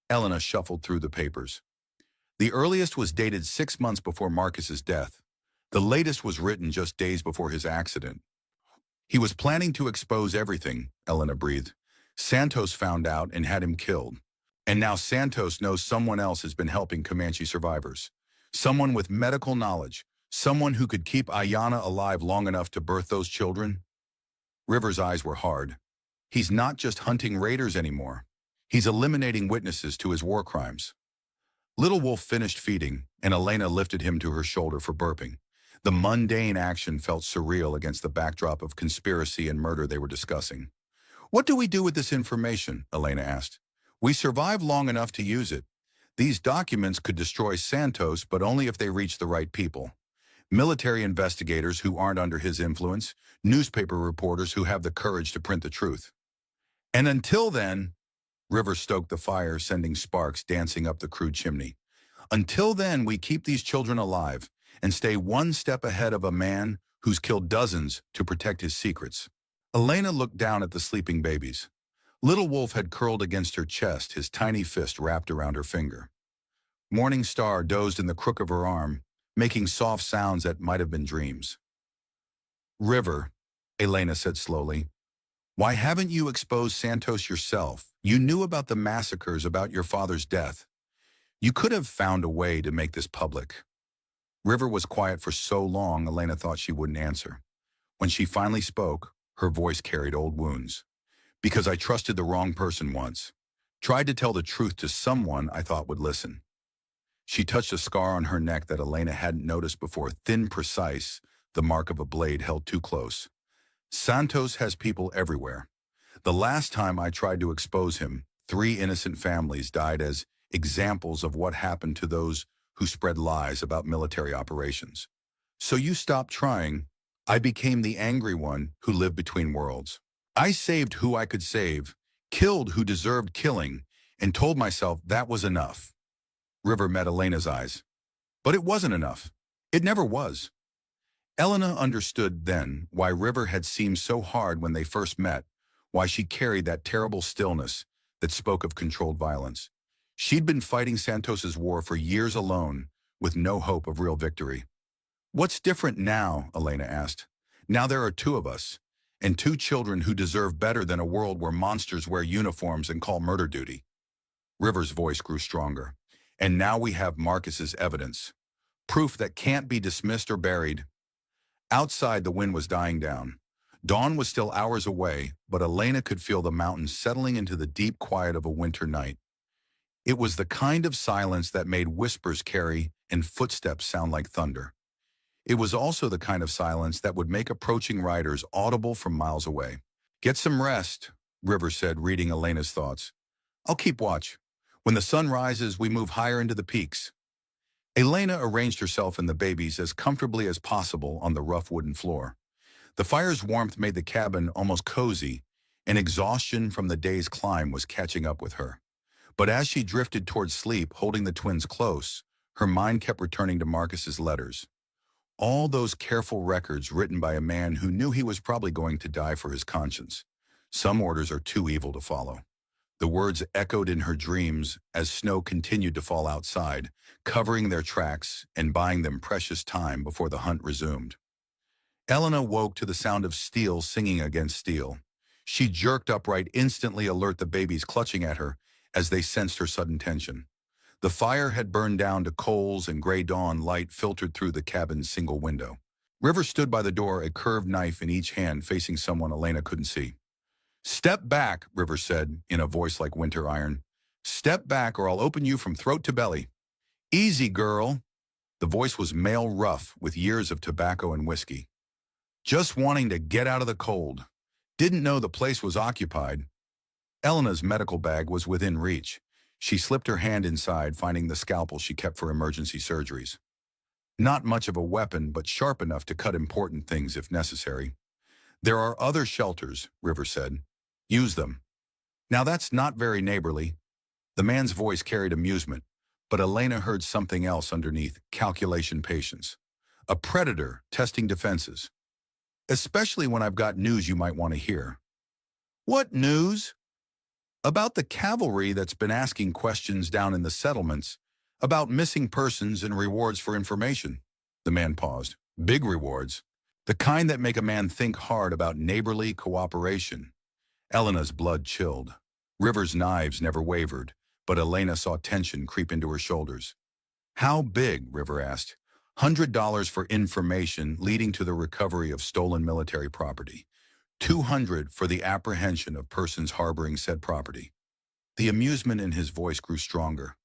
Elena shuffled through the papers. The earliest was dated 6 months before Marcus's death. The latest was written just days before his accident. He was planning to expose everything, Elena breathed. Santos found out and had him killed. And now Santos knows someone else has been helping Comanche survivors. Someone with medical knowledge. Someone who could keep Ayana alive long enough to birth those children. River's eyes were hard. He's not just hunting raiders anymore. He's eliminating witnesses to his war crimes. Little Wolf finished feeding, and Elena lifted him to her shoulder for burping. The mundane action felt surreal against the backdrop of conspiracy and murder they were discussing. What do we do with this information? Elena asked. We survive long enough to use it. These documents could destroy Santos, but only if they reach the right people. Military investigators who aren't under his influence, newspaper reporters who have the courage to print the truth. And until then, River stoked the fire, sending sparks dancing up the crude chimney. Until then, we keep these children alive and stay one step ahead of a man who's killed dozens to protect his secrets. Elena looked down at the sleeping babies. Little Wolf had curled against her chest, his tiny fist wrapped around her finger. Morning Star dozed in the crook of her arm, making soft sounds that might have been dreams. River, Elena said slowly, why haven't you exposed Santos yourself? You knew about the massacres, about your father's death. You could have found a way to make this public. River was quiet for so long, Elena thought she wouldn't answer. When she finally spoke, her voice carried old wounds. Because I trusted the wrong person once. Tried to tell the truth to someone I thought would listen. She touched a scar on her neck that Elena hadn't noticed before, thin, precise, the mark of a blade held too close. Santos has people everywhere. The last time I tried to expose him, 3 innocent families died as examples of what happened to those who spread lies about military operations. So you stopped trying. I became the angry one who lived between worlds. I saved who I could save, killed who deserved killing, and told myself that was enough. River met Elena's eyes. But it wasn't enough. It never was. Elena understood then why River had seemed so hard when they first met, why she carried that terrible stillness that spoke of controlled violence. She'd been fighting Santos's war for years alone, with no hope of real victory. What's different now? Elena asked. Now there are 2 of us, and 2 children who deserve better than a world where monsters wear uniforms and call murder duty. River's voice grew stronger. And now we have Marcus's evidence. Proof that can't be dismissed or buried. Outside, the wind was dying down. Dawn was still hours away, but Elena could feel the mountains settling into the deep quiet of a winter night. It was the kind of silence that made whispers carry and footsteps sound like thunder. It was also the kind of silence that would make approaching riders audible from miles away. "Get some rest," River said, reading Elena's thoughts. "I'll keep watch. When the sun rises, we move higher into the peaks." Elena arranged herself and the babies as comfortably as possible on the rough wooden floor. The fire's warmth made the cabin almost cozy, and exhaustion from the day's climb was catching up with her. But as she drifted towards sleep, holding the twins close, her mind kept returning to Marcus's letters. All those careful records written by a man who knew he was probably going to die for his conscience. Some orders are too evil to follow. The words echoed in her dreams as snow continued to fall outside, covering their tracks and buying them precious time before the hunt resumed. Elena woke to the sound of steel singing against steel. She jerked upright, instantly alert the babies clutching at her as they sensed her sudden tension. The fire had burned down to coals and gray dawn light filtered through the cabin's single window. River stood by the door, a curved knife in each hand, facing someone Elena couldn't see. "Step back," River said, in a voice like winter iron. "Step back or I'll open you from throat to belly." "Easy, girl." The voice was male rough with years of tobacco and whiskey. "Just wanting to get out of the cold. Didn't know the place was occupied." Elena's medical bag was within reach. She slipped her hand inside, finding the scalpel she kept for emergency surgeries. Not much of a weapon, but sharp enough to cut important things if necessary. "There are other shelters," River said. "Use them." Now that's not very neighborly. The man's voice carried amusement, but Elena heard something else underneath: calculation patience. A predator testing defenses. "Especially when I've got news you might want to hear." "What news?" "About the cavalry that's been asking questions down in the settlements, about missing persons and rewards for information." The man paused. "Big rewards. The kind that make a man think hard about neighborly cooperation." Elena's blood chilled. River's knives never wavered, but Elena saw tension creep into her shoulders. "How big?" River asked. $100 for information leading to the recovery of stolen military property. 200 for the apprehension of persons harboring said property. The amusement in his voice grew stronger.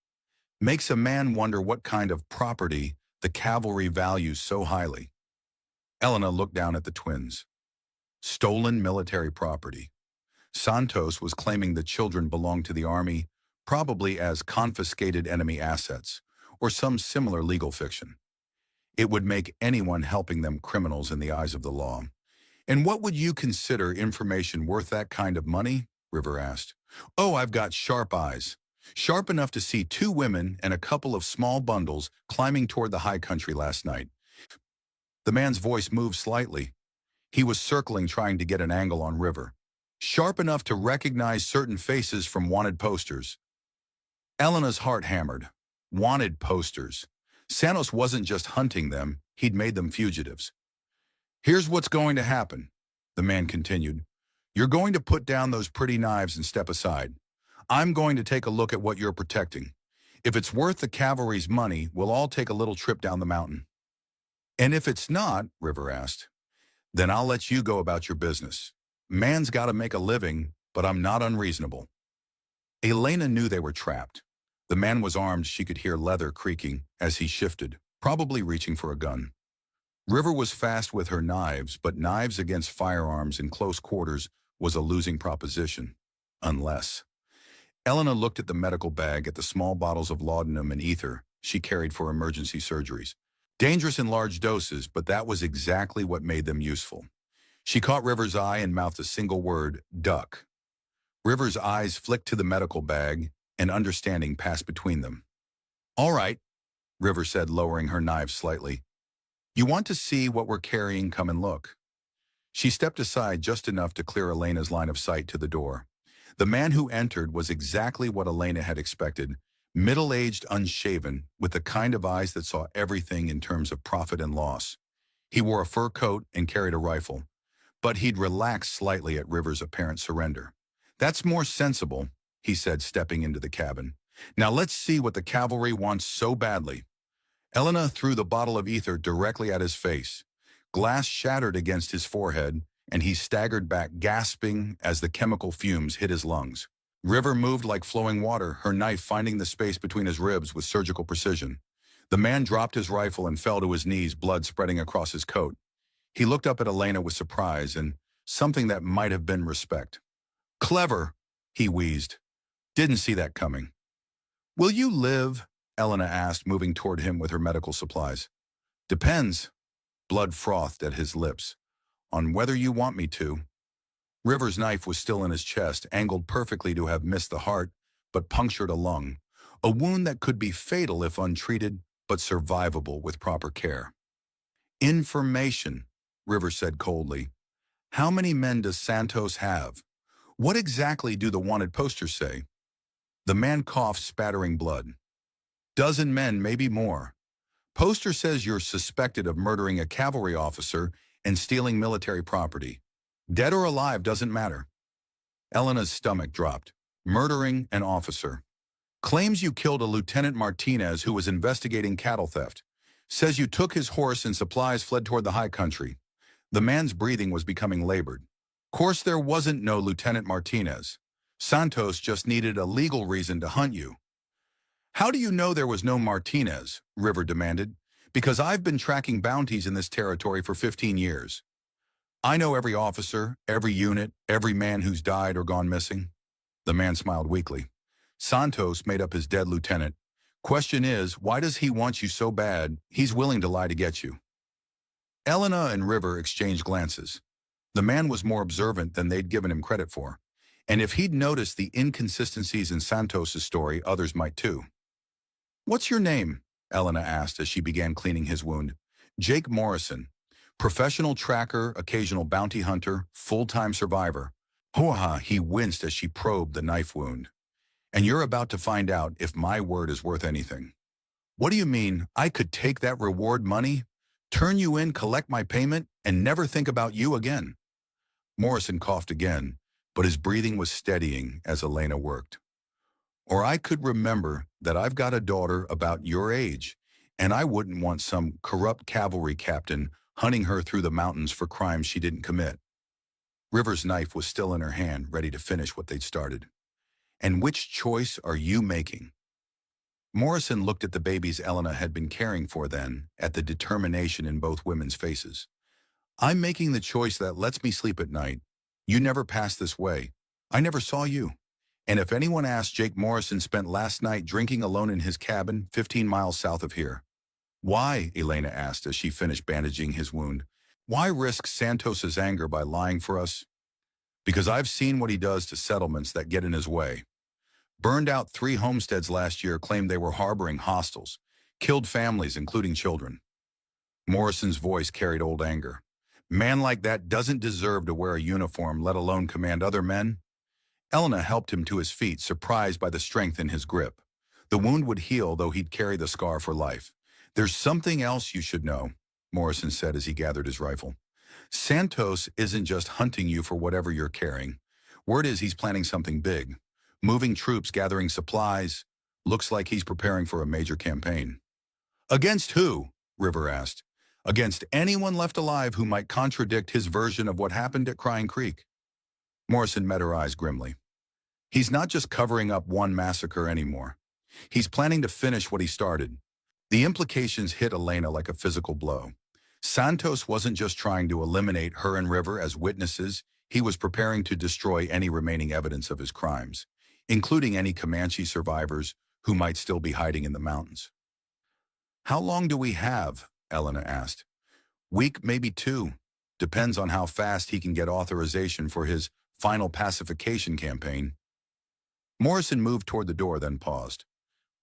"Makes a man wonder what kind of property the cavalry values so highly." Elena looked down at the twins. Stolen military property. Santos was claiming the children belonged to the army, probably as confiscated enemy assets, or some similar legal fiction. It would make anyone helping them criminals in the eyes of the law. "And what would you consider information worth that kind of money?" River asked. "Oh, I've got sharp eyes. Sharp enough to see 2 women and a couple of small bundles climbing toward the high country last night." The man's voice moved slightly. He was circling, trying to get an angle on River. "Sharp enough to recognize certain faces from wanted posters." Elena's heart hammered. Wanted posters. Santos wasn't just hunting them, he'd made them fugitives. "Here's what's going to happen," the man continued. "You're going to put down those pretty knives and step aside. I'm going to take a look at what you're protecting. If it's worth the cavalry's money, we'll all take a little trip down the mountain." "And if it's not," River asked, "then I'll let you go about your business. Man's got to make a living, but I'm not unreasonable." Elena knew they were trapped. The man was armed. She could hear leather creaking as he shifted, probably reaching for a gun. River was fast with her knives, but knives against firearms in close quarters was a losing proposition. Unless. Elena looked at the medical bag, at the small bottles of laudanum and ether she carried for emergency surgeries. Dangerous in large doses, but that was exactly what made them useful. She caught River's eye and mouthed a single word: "Duck." River's eyes flicked to the medical bag, and understanding passed between them. "All right," River said, lowering her knives slightly. "You want to see what we're carrying? Come and look." She stepped aside just enough to clear Elena's line of sight to the door. The man who entered was exactly what Elena had expected: middle-aged, unshaven, with the kind of eyes that saw everything in terms of profit and loss. He wore a fur coat and carried a rifle, but he'd relaxed slightly at River's apparent surrender. "That's more sensible," he said, stepping into the cabin. "Now let's see what the cavalry wants so badly." Elena threw the bottle of ether directly at his face. Glass shattered against his forehead, and he staggered back, gasping as the chemical fumes hit his lungs. River moved like flowing water, her knife finding the space between his ribs with surgical precision. The man dropped his rifle and fell to his knees, blood spreading across his coat. He looked up at Elena with surprise and something that might have been respect. "Clever," he wheezed. "Didn't see that coming." "Will you live?" Elena asked, moving toward him with her medical supplies. "Depends." Blood frothed at his lips. "On whether you want me to." River's knife was still in his chest, angled perfectly to have missed the heart, but punctured a lung. A wound that could be fatal if untreated, but survivable with proper care. "Information," River said coldly. "How many men does Santos have? What exactly do the wanted posters say?" The man coughed, spattering blood. "Dozen men, maybe more. Poster says you're suspected of murdering a cavalry officer and stealing military property. Dead or alive doesn't matter." Elena's stomach dropped. Murdering an officer. Claims you killed a Lieutenant Martinez who was investigating cattle theft. Says you took his horse and supplies, fled toward the high country. The man's breathing was becoming labored. Course there wasn't no Lieutenant Martinez. Santos just needed a legal reason to hunt you. "How do you know there was no Martinez?" River demanded. "Because I've been tracking bounties in this territory for 15 years. I know every officer, every unit, every man who's died or gone missing." The man smiled weakly. "Santos made up his dead lieutenant. Question is, why does he want you so bad he's willing to lie to get you?" Elena and River exchanged glances. The man was more observant than they'd given him credit for. And if he'd noticed the inconsistencies in Santos's story, others might too. "What's your name?" Elena asked as she began cleaning his wound. "Jake Morrison. Professional tracker, occasional bounty hunter, full-time survivor." Hoo-ha, he winced as she probed the knife wound. "And you're about to find out if my word is worth anything." "What do you mean? I could take that reward money, turn you in, collect my payment, and never think about you again?" Morrison coughed again, but his breathing was steadying as Elena worked. "Or I could remember that I've got a daughter about your age, and I wouldn't want some corrupt cavalry captain hunting her through the mountains for crimes she didn't commit." River's knife was still in her hand, ready to finish what they'd started. "And which choice are you making?" Morrison looked at the babies Elena had been caring for then, at the determination in both women's faces. "I'm making the choice that lets me sleep at night. You never passed this way. I never saw you. And if anyone asks, Jake Morrison spent last night drinking alone in his cabin 15 miles south of here." "Why?" Elena asked as she finished bandaging his wound. "Why risk Santos's anger by lying for us?" "Because I've seen what he does to settlements that get in his way. Burned out 3 homesteads last year, claimed they were harboring hostiles, killed families, including children." Morrison's voice carried old anger. "Man like that doesn't deserve to wear a uniform, let alone command other men." Elena helped him to his feet, surprised by the strength in his grip. The wound would heal, though he'd carry the scar for life. "There's something else you should know," Morrison said as he gathered his rifle. "Santos isn't just hunting you for whatever you're carrying. Word is he's planning something big. Moving troops, gathering supplies. Looks like he's preparing for a major campaign." "Against who?" River asked. "Against anyone left alive who might contradict his version of what happened at Crying Creek." Morrison met her eyes grimly. "He's not just covering up one massacre anymore. He's planning to finish what he started." The implications hit Elena like a physical blow. Santos wasn't just trying to eliminate her and River as witnesses, he was preparing to destroy any remaining evidence of his crimes, including any Comanche survivors who might still be hiding in the mountains. "How long do we have?" Elena asked. "Week, maybe 2. Depends on how fast he can get authorization for his final pacification campaign." Morrison moved toward the door, then paused.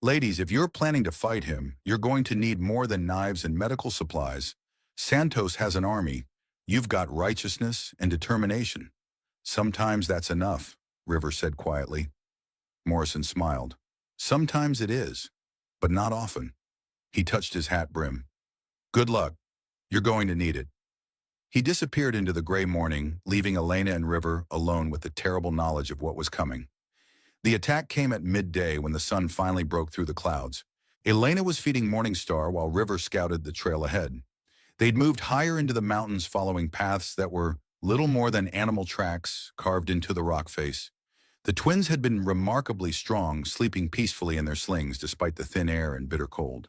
"Ladies, if you're planning to fight him, you're going to need more than knives and medical supplies. Santos has an army. You've got righteousness and determination. Sometimes that's enough," River said quietly. Morrison smiled. "Sometimes it is, but not often." He touched his hat brim. "Good luck. You're going to need it." He disappeared into the gray morning, leaving Elena and River alone with the terrible knowledge of what was coming. The attack came at midday when the sun finally broke through the clouds. Elena was feeding Morningstar while River scouted the trail ahead. They'd moved higher into the mountains, following paths that were little more than animal tracks carved into the rock face. The twins had been remarkably strong, sleeping peacefully in their slings despite the thin air and bitter cold.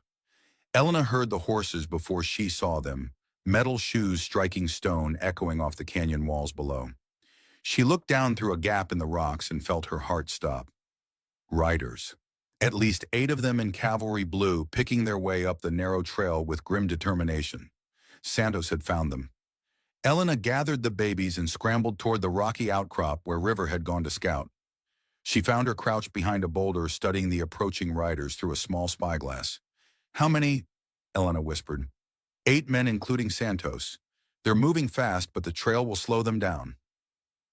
Elena heard the horses before she saw them, metal shoes striking stone echoing off the canyon walls below. She looked down through a gap in the rocks and felt her heart stop. Riders. At least 8 of them in cavalry blue, picking their way up the narrow trail with grim determination. Santos had found them. Elena gathered the babies and scrambled toward the rocky outcrop where River had gone to scout. She found her crouched behind a boulder studying the approaching riders through a small spyglass. "How many?" Elena whispered. 8 men including Santos. "They're moving fast, but the trail will slow them down."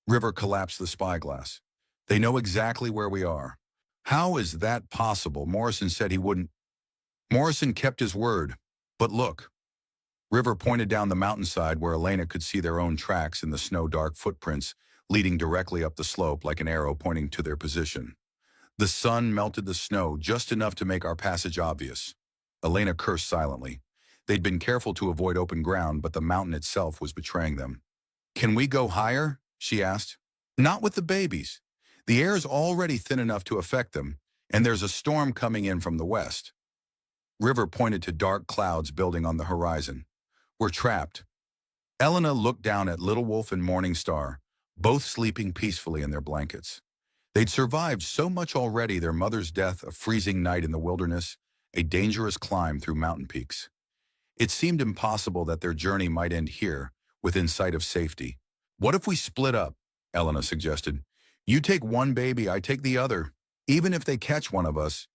River collapsed the spyglass. "They know exactly where we are." "How is that possible?" Morrison said he wouldn't. Morrison kept his word. "But look." River pointed down the mountainside where Elena could see their own tracks in the snow-dark footprints leading directly up the slope like an arrow pointing to their position. "The sun melted the snow just enough to make our passage obvious." Elena cursed silently. They'd been careful to avoid open ground, but the mountain itself was betraying them. "Can we go higher?" she asked. "Not with the babies. The air is already thin enough to affect them, and there's a storm coming in from the west." River pointed to dark clouds building on the horizon. "We're trapped." Elena looked down at Little Wolf and Morning Star, both sleeping peacefully in their blankets. They'd survived so much already, their mother's death, a freezing night in the wilderness, a dangerous climb through mountain peaks. It seemed impossible that their journey might end here, within sight of safety. "What if we split up?" Elena suggested. "You take one baby, I take the other. Even if they catch one of us."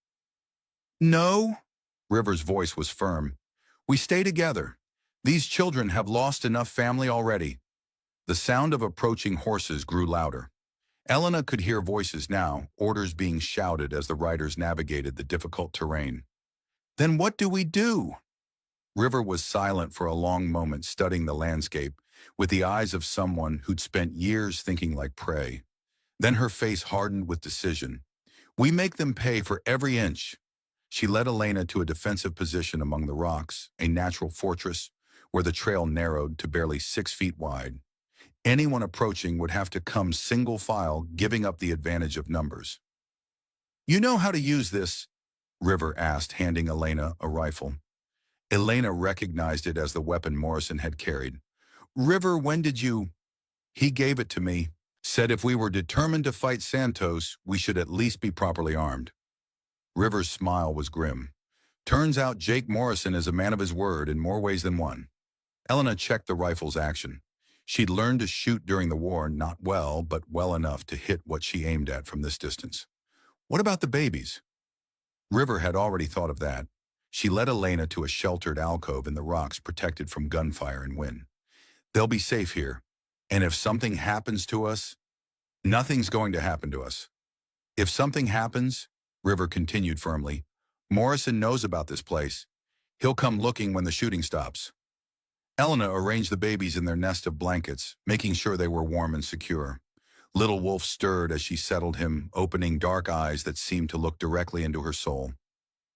"No." River's voice was firm. "We stay together. These children have lost enough family already." The sound of approaching horses grew louder. Elena could hear voices now, orders being shouted as the riders navigated the difficult terrain. "Then what do we do?" River was silent for a long moment, studying the landscape, with the eyes of someone who'd spent years thinking like prey. Then her face hardened with decision. "We make them pay for every inch." She led Elena to a defensive position among the rocks, a natural fortress, where the trail narrowed to barely 6 feet wide. Anyone approaching would have to come single file, giving up the advantage of numbers. "You know how to use this?" River asked, handing Elena a rifle. Elena recognized it as the weapon Morrison had carried. "River, when did you—" "He gave it to me. Said if we were determined to fight Santos, we should at least be properly armed." River's smile was grim. "Turns out Jake Morrison is a man of his word in more ways than one." Elena checked the rifle's action. She'd learned to shoot during the war, not well, but well enough to hit what she aimed at from this distance. "What about the babies?" River had already thought of that. She led Elena to a sheltered alcove in the rocks protected from gunfire and wind. "They'll be safe here. And if something happens to us—" "Nothing's going to happen to us." "If something happens," River continued firmly, "Morrison knows about this place. He'll come looking when the shooting stops." Elena arranged the babies in their nest of blankets, making sure they were warm and secure. Little Wolf stirred as she settled him, opening dark eyes that seemed to look directly into her soul.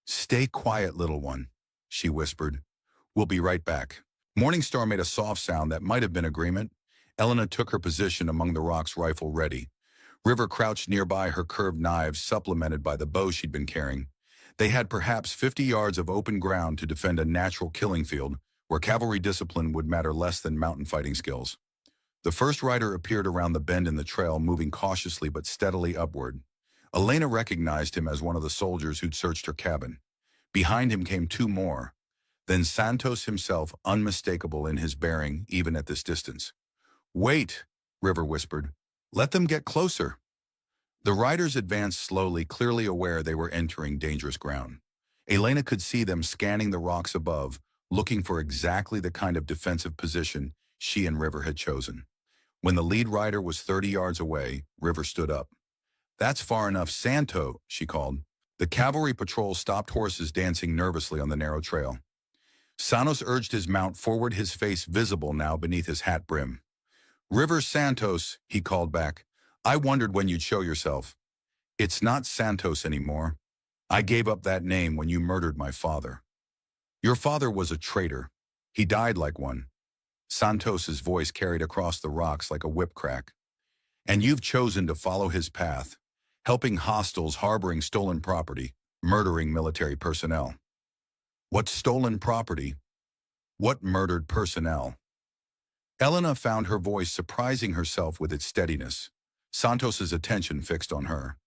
"Stay quiet, little one," she whispered. "We'll be right back." Morningstar made a soft sound that might have been agreement. Elena took her position among the rocks, rifle ready. River crouched nearby, her curved knives supplemented by the bow she'd been carrying. They had perhaps 50 yards of open ground to defend a natural killing field, where cavalry discipline would matter less than mountain fighting skills. The first rider appeared around the bend in the trail, moving cautiously but steadily upward. Elena recognized him as one of the soldiers who'd searched her cabin. Behind him came 2 more. Then Santos himself, unmistakable in his bearing even at this distance. "Wait," River whispered. "Let them get closer." The riders advanced slowly, clearly aware they were entering dangerous ground. Elena could see them scanning the rocks above, looking for exactly the kind of defensive position she and River had chosen. When the lead rider was 30 yards away, River stood up. "That's far enough, Santo," she called. The cavalry patrol stopped, horses dancing nervously on the narrow trail. Santos urged his mount forward, his face visible now beneath his hat brim. "River Santos," he called back. "I wondered when you'd show yourself." "It's not Santos anymore. I gave up that name when you murdered my father." "Your father was a traitor. He died like one." Santos's voice carried across the rocks like a whip crack. And you've chosen to follow his path, helping hostiles harboring stolen property, murdering military personnel. What stolen property? What murdered personnel? Elena found her voice surprising herself with its steadiness. Santos's attention fixed on her.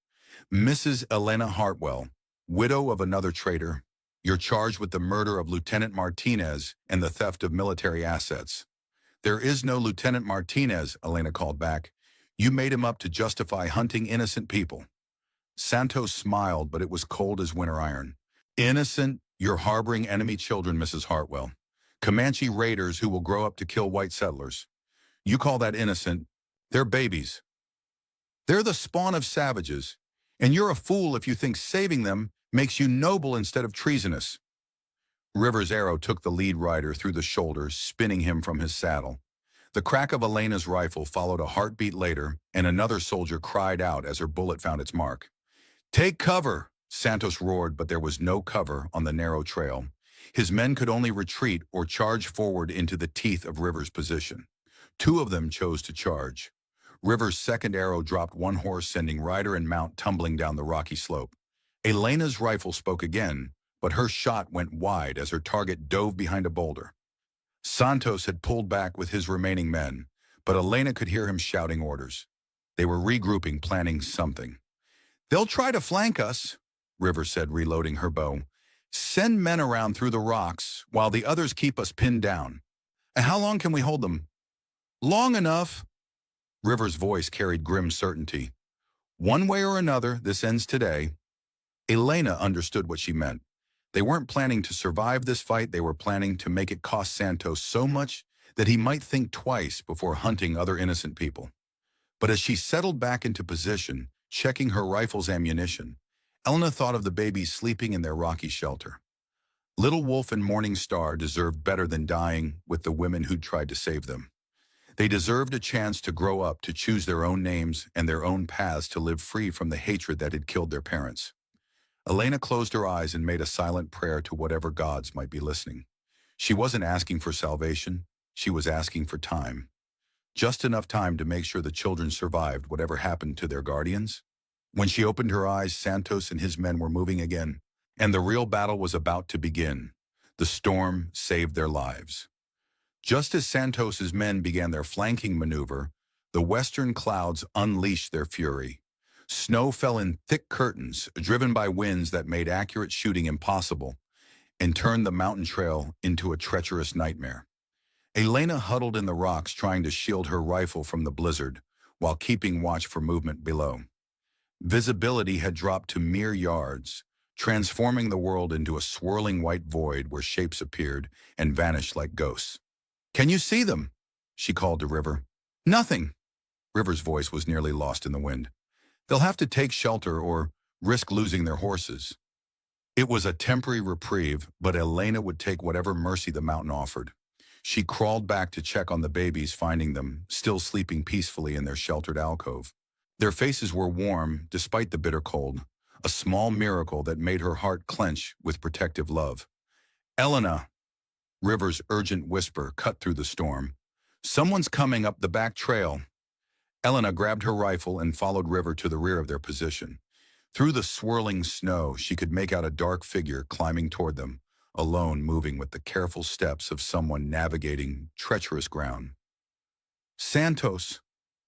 Mrs. Elena Hartwell, widow of another traitor, you're charged with the murder of Lieutenant Martinez and the theft of military assets. There is no Lieutenant Martinez, Elena called back. You made him up to justify hunting innocent people. Santos smiled, but it was cold as winter iron. Innocent? You're harboring enemy children, Mrs. Hartwell. Comanche raiders who will grow up to kill white settlers. You call that innocent? They're babies. They're the spawn of savages, and you're a fool if you think saving them makes you noble instead of treasonous. River's arrow took the lead rider through the shoulder, spinning him from his saddle. The crack of Elena's rifle followed a heartbeat later, and another soldier cried out as her bullet found its mark. Take cover, Santos roared, but there was no cover on the narrow trail. His men could only retreat or charge forward into the teeth of River's position. Two of them chose to charge. River's second arrow dropped one horse, sending rider and mount tumbling down the rocky slope. Elena's rifle spoke again, but her shot went wide as her target dove behind a boulder. Santos had pulled back with his remaining men, but Elena could hear him shouting orders. They were regrouping, planning something. They'll try to flank us, River said, reloading her bow. Send men around through the rocks while the others keep us pinned down. And how long can we hold them? Long enough. River's voice carried grim certainty. One way or another, this ends today. Elena understood what she meant. They weren't planning to survive this fight, they were planning to make it cost Santos so much that he might think twice before hunting other innocent people. But as she settled back into position, checking her rifle's ammunition, Elena thought of the babies sleeping in their rocky shelter. Little Wolf and Morning Star deserved better than dying with the women who'd tried to save them. They deserved a chance to grow up, to choose their own names and their own paths, to live free from the hatred that had killed their parents. Elena closed her eyes and made a silent prayer to whatever gods might be listening. She wasn't asking for salvation, she was asking for time. Just enough time to make sure the children survived whatever happened to their guardians. When she opened her eyes, Santos and his men were moving again, and the real battle was about to begin. The storm saved their lives. Just as Santos's men began their flanking maneuver, the western clouds unleashed their fury. Snow fell in thick curtains, driven by winds that made accurate shooting impossible, and turned the mountain trail into a treacherous nightmare. Elena huddled in the rocks, trying to shield her rifle from the blizzard, while keeping watch for movement below. Visibility had dropped to mere yards, transforming the world into a swirling white void where shapes appeared and vanished like ghosts. "Can you see them?" she called to River. "Nothing." River's voice was nearly lost in the wind. "They'll have to take shelter or risk losing their horses." It was a temporary reprieve, but Elena would take whatever mercy the mountain offered. She crawled back to check on the babies, finding them still sleeping peacefully in their sheltered alcove. Their faces were warm despite the bitter cold, a small miracle that made her heart clench with protective love. "Elena," River's urgent whisper cut through the storm. "Someone's coming up the back trail." Elena grabbed her rifle and followed River to the rear of their position. Through the swirling snow, she could make out a dark figure climbing toward them, alone, moving with the careful steps of someone navigating treacherous ground. "Santos,"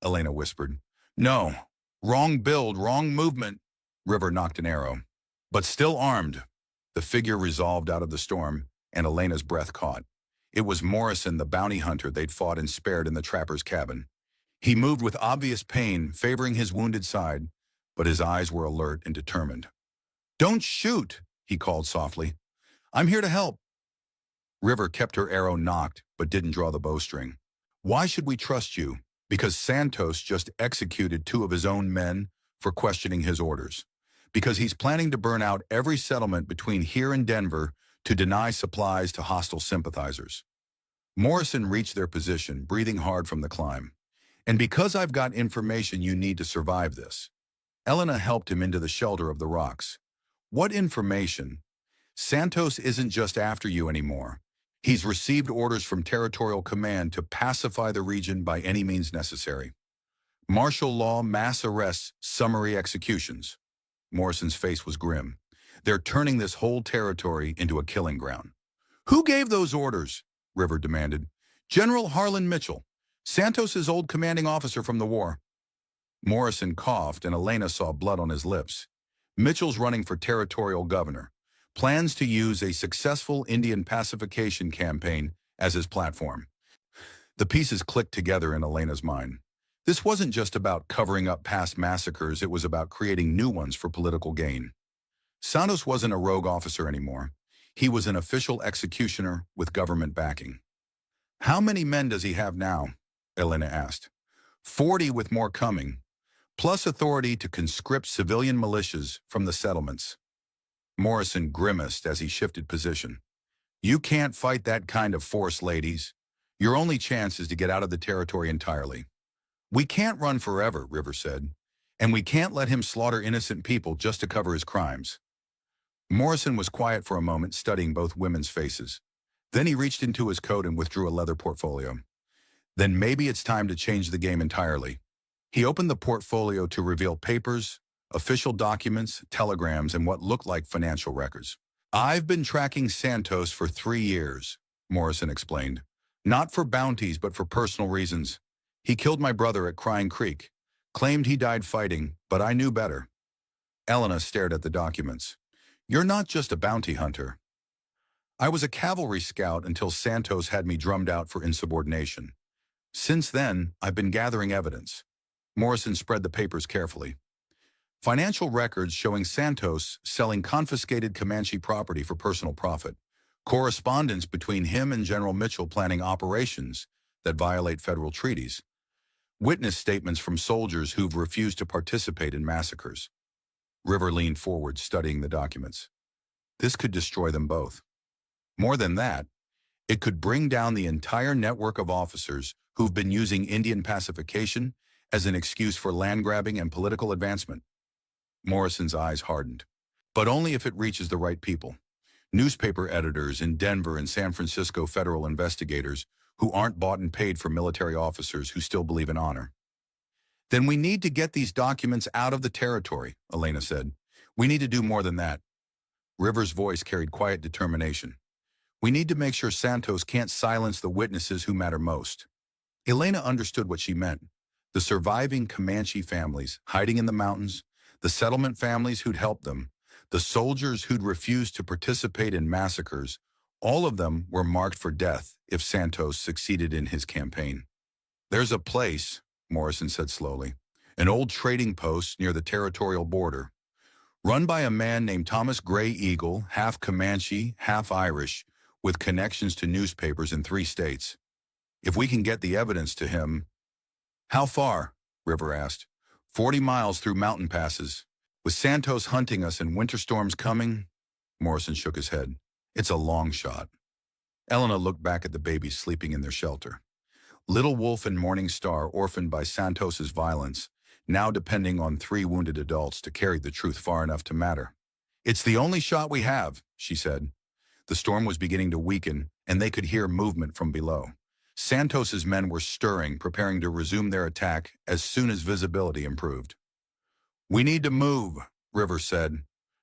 Elena whispered. "No. Wrong build, wrong movement." River knocked an arrow. "But still armed." The figure resolved out of the storm, and Elena's breath caught. It was Morrison, the bounty hunter they'd fought and spared in the trapper's cabin. He moved with obvious pain, favoring his wounded side, but his eyes were alert and determined. "Don't shoot," he called softly. "I'm here to help." River kept her arrow nocked, but didn't draw the bowstring. "Why should we trust you?" "Because Santos just executed 2 of his own men for questioning his orders. Because he's planning to burn out every settlement between here and Denver to deny supplies to hostile sympathizers." Morrison reached their position, breathing hard from the climb. "And because I've got information you need to survive this." Elena helped him into the shelter of the rocks. "What information?" "Santos isn't just after you anymore. He's received orders from Territorial Command to pacify the region by any means necessary. Martial law, mass arrests, summary executions. Morrison's face was grim. They're turning this whole territory into a killing ground. Who gave those orders? River demanded. General Harlan Mitchell, Santos's old commanding officer from the war. Morrison coughed and Elena saw blood on his lips. Mitchell's running for territorial governor. Plans to use a successful Indian pacification campaign as his platform. The pieces clicked together in Elena's mind. This wasn't just about covering up past massacres, it was about creating new ones for political gain. Santos wasn't a rogue officer anymore. He was an official executioner with government backing. How many men does he have now? Elena asked. 40 with more coming, plus authority to conscript civilian militias from the settlements. Morrison grimaced as he shifted position. You can't fight that kind of force, ladies. Your only chance is to get out of the territory entirely. We can't run forever, River said, and we can't let him slaughter innocent people just to cover his crimes. Morrison was quiet for a moment, studying both women's faces. Then he reached into his coat and withdrew a leather portfolio. Then maybe it's time to change the game entirely. He opened the portfolio to reveal papers, official documents, telegrams, and what looked like financial records. I've been tracking Santos for 3 years, Morrison explained. Not for bounties, but for personal reasons. He killed my brother at Crying Creek, claimed he died fighting, but I knew better. Elena stared at the documents. You're not just a bounty hunter. I was a cavalry scout until Santos had me drummed out for insubordination. Since then, I've been gathering evidence. Morrison spread the papers carefully. Financial records showing Santos selling confiscated Comanche property for personal profit. Correspondence between him and General Mitchell planning operations that violate federal treaties. Witness statements from soldiers who've refused to participate in massacres. River leaned forward, studying the documents. This could destroy them both. More than that, it could bring down the entire network of officers who've been using Indian pacification as an excuse for land grabbing and political advancement. Morrison's eyes hardened. But only if it reaches the right people. Newspaper editors in Denver and San Francisco, federal investigators who aren't bought and paid for military officers who still believe in honor. Then we need to get these documents out of the territory, Elena said. We need to do more than that. River's voice carried quiet determination. We need to make sure Santos can't silence the witnesses who matter most. Elena understood what she meant. The surviving Comanche families hiding in the mountains, the settlement families who'd helped them, the soldiers who'd refused to participate in massacres, all of them were marked for death if Santos succeeded in his campaign. There's a place, Morrison said slowly, an old trading post near the territorial border, run by a man named Thomas Gray Eagle, half Comanche, half Irish, with connections to newspapers in 3 states. If we can get the evidence to him... How far? River asked. 40 miles through mountain passes. With Santos hunting us and winter storms coming? Morrison shook his head. It's a long shot. Elena looked back at the babies sleeping in their shelter. Little Wolf and Morning Star, orphaned by Santos's violence, now depending on 3 wounded adults to carry the truth far enough to matter. It's the only shot we have, she said. The storm was beginning to weaken, and they could hear movement from below. Santos's men were stirring, preparing to resume their attack as soon as visibility improved. We need to move, River said.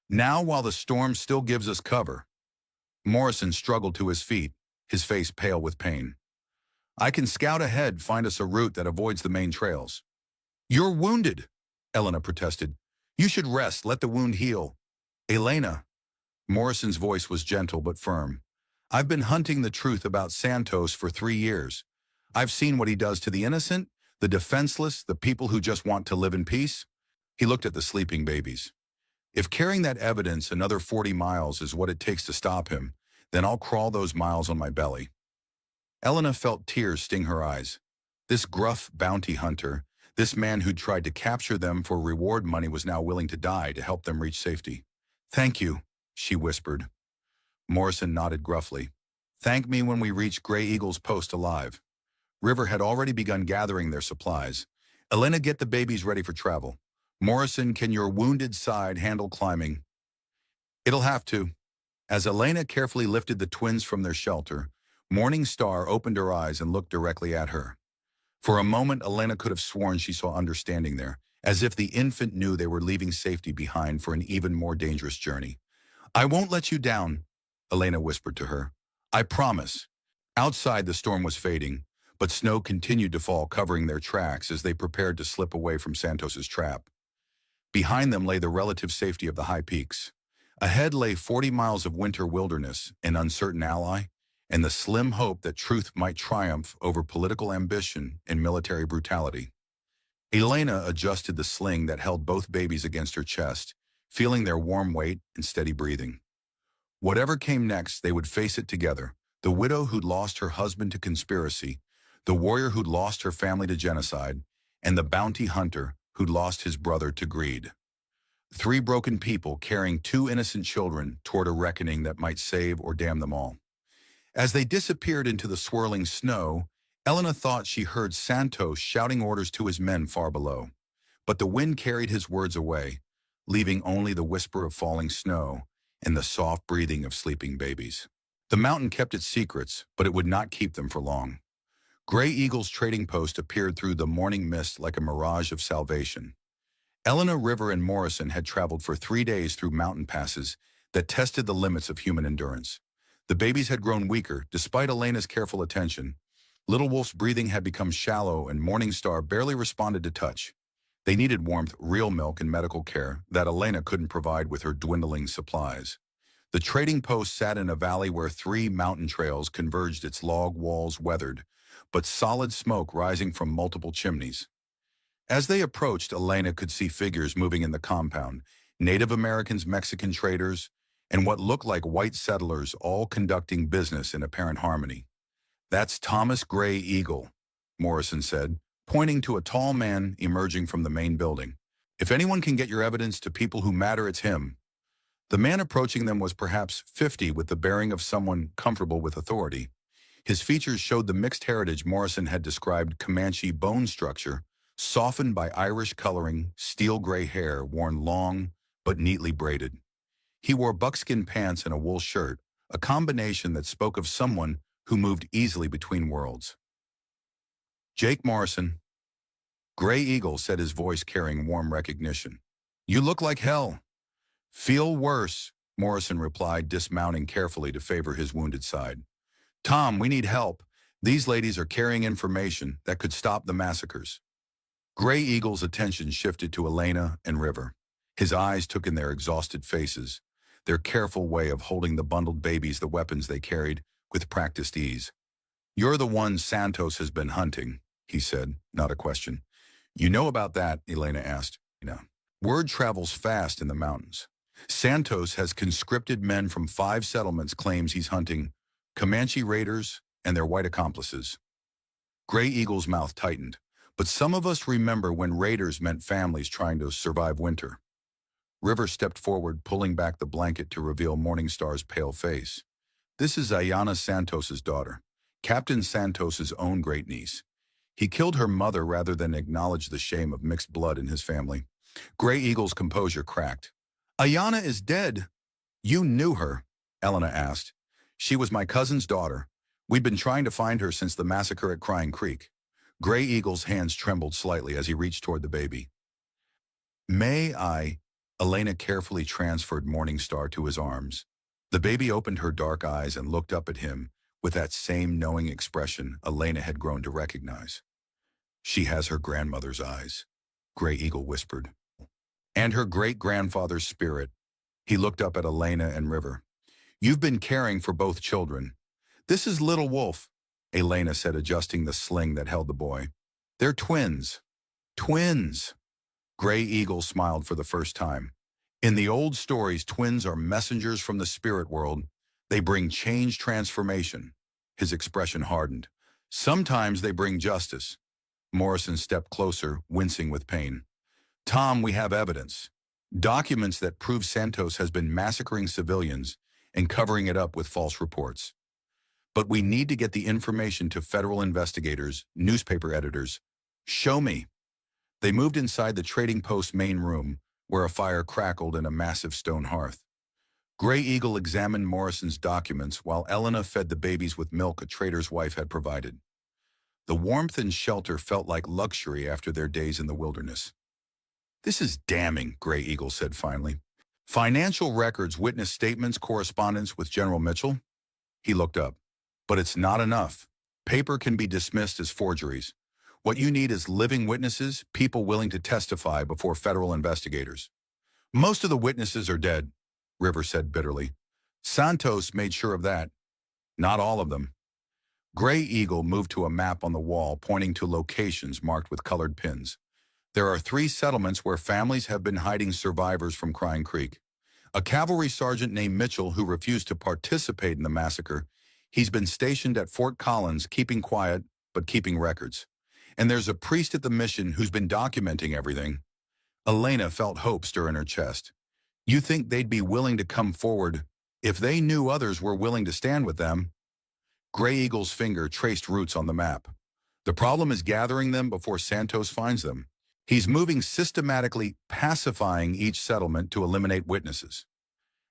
Now while the storm still gives us cover. Morrison struggled to his feet, his face pale with pain. I can scout ahead, find us a route that avoids the main trails. You're wounded, Elena protested. You should rest, let the wound heal. Elena. Morrison's voice was gentle but firm. I've been hunting the truth about Santos for 3 years. I've seen what he does to the innocent, the defenseless, the people who just want to live in peace. He looked at the sleeping babies. If carrying that evidence another 40 miles is what it takes to stop him, then I'll crawl those miles on my belly. Elena felt tears sting her eyes. This gruff bounty hunter, this man who'd tried to capture them for reward money, was now willing to die to help them reach safety. Thank you, she whispered. Morrison nodded gruffly. Thank me when we reach Gray Eagle's post alive. River had already begun gathering their supplies. Elena, get the babies ready for travel. Morrison, can your wounded side handle climbing? It'll have to. As Elena carefully lifted the twins from their shelter, Morning Star opened her eyes and looked directly at her. For a moment, Elena could have sworn she saw understanding there, as if the infant knew they were leaving safety behind for an even more dangerous journey. "I won't let you down," Elena whispered to her. "I promise." Outside, the storm was fading, but snow continued to fall, covering their tracks as they prepared to slip away from Santos's trap. Behind them lay the relative safety of the high peaks. Ahead lay 40 miles of winter wilderness, an uncertain ally, and the slim hope that truth might triumph over political ambition and military brutality. Elena adjusted the sling that held both babies against her chest, feeling their warm weight and steady breathing. Whatever came next, they would face it together. The widow who'd lost her husband to conspiracy, the warrior who'd lost her family to genocide, and the bounty hunter who'd lost his brother to greed. Three broken people carrying two innocent children toward a reckoning that might save or damn them all. As they disappeared into the swirling snow, Elena thought she heard Santos shouting orders to his men far below. But the wind carried his words away, leaving only the whisper of falling snow and the soft breathing of sleeping babies. The mountain kept its secrets, but it would not keep them for long. Gray Eagle's trading post appeared through the morning mist like a mirage of salvation. Elena, River, and Morrison had traveled for 3 days through mountain passes that tested the limits of human endurance. The babies had grown weaker, despite Elena's careful attention. Little Wolf's breathing had become shallow, and Morning Star barely responded to touch. They needed warmth, real milk, and medical care that Elena couldn't provide with her dwindling supplies. The trading post sat in a valley where 3 mountain trails converged, its log walls weathered, but solid smoke rising from multiple chimneys. As they approached, Elena could see figures moving in the compound, Native Americans, Mexican traders, and what looked like white settlers, all conducting business in apparent harmony. "That's Thomas Gray Eagle," Morrison said, pointing to a tall man emerging from the main building. "If anyone can get your evidence to people who matter, it's him." The man approaching them was perhaps 50, with the bearing of someone comfortable with authority. His features showed the mixed heritage Morrison had described: Comanche bone structure, softened by Irish coloring, steel gray hair worn long but neatly braided. He wore buckskin pants and a wool shirt, a combination that spoke of someone who moved easily between worlds. "Jake Morrison." Gray Eagle said, his voice carrying warm recognition. "You look like hell." "Feel worse," Morrison replied, dismounting carefully to favor his wounded side. "Tom, we need help. These ladies are carrying information that could stop the massacres." Gray Eagle's attention shifted to Elena and River. His eyes took in their exhausted faces, their careful way of holding the bundled babies, the weapons they carried, with practiced ease. "You're the one Santos has been hunting," he said, not a question. "You know about that?" Elena asked. "No." "Word travels fast in the mountains. Santos has conscripted men from 5 settlements, claims he's hunting Comanche raiders and their white accomplices." Gray Eagle's mouth tightened. "But some of us remember when raiders meant families trying to survive winter." River stepped forward, pulling back the blanket to reveal Morningstar's pale face. "This is Ayanna Santos's daughter, Captain Santos's own great-niece. He killed her mother rather than acknowledge the shame of mixed blood in his family." Gray Eagle's composure cracked. "Ayanna is dead." "You knew her?" Elena asked. "She was my cousin's daughter. We'd been trying to find her since the massacre at Crying Creek." Gray Eagle's hands trembled slightly as he reached toward the baby. "May I?" Elena carefully transferred Morningstar to his arms. The baby opened her dark eyes and looked up at him with that same knowing expression Elena had grown to recognize. "She has her grandmother's eyes," Gray Eagle whispered. "And her great-grandfather's spirit." He looked up at Elena and River. "You've been caring for both children." "This is Little Wolf," Elena said, adjusting the sling that held the boy. "They're twins." "Twins!" Gray Eagle smiled for the first time. "In the old stories, twins are messengers from the spirit world. They bring change, transformation." His expression hardened. "Sometimes they bring justice." Morrison stepped closer, wincing with pain. "Tom, we have evidence. Documents that prove Santos has been massacring civilians and covering it up with false reports. But we need to get the information to federal investigators, newspaper editors. Show me." They moved inside the trading post's main room, where a fire crackled in a massive stone hearth. Gray Eagle examined Morrison's documents while Elena fed the babies with milk a trader's wife had provided. The warmth and shelter felt like luxury after their days in the wilderness. "This is damning," Gray Eagle said finally. "Financial records, witness statements, correspondence with General Mitchell?" He looked up. "But it's not enough. Paper can be dismissed as forgeries. What you need is living witnesses, people willing to testify before federal investigators." "Most of the witnesses are dead," River said bitterly. "Santos made sure of that. Not all of them." Gray Eagle moved to a map on the wall pointing to locations marked with colored pins. "There are 3 settlements where families have been hiding survivors from Crying Creek. A cavalry sergeant named Mitchell who refused to participate in the massacre. He's been stationed at Fort Collins, keeping quiet, but keeping records. And there's a priest at the mission who's been documenting everything." Elena felt hope stir in her chest. "You think they'd be willing to come forward if they knew others were willing to stand with them?" Gray Eagle's finger traced routes on the map. "The problem is gathering them before Santos finds them. He's moving systematically, pacifying each settlement to eliminate witnesses."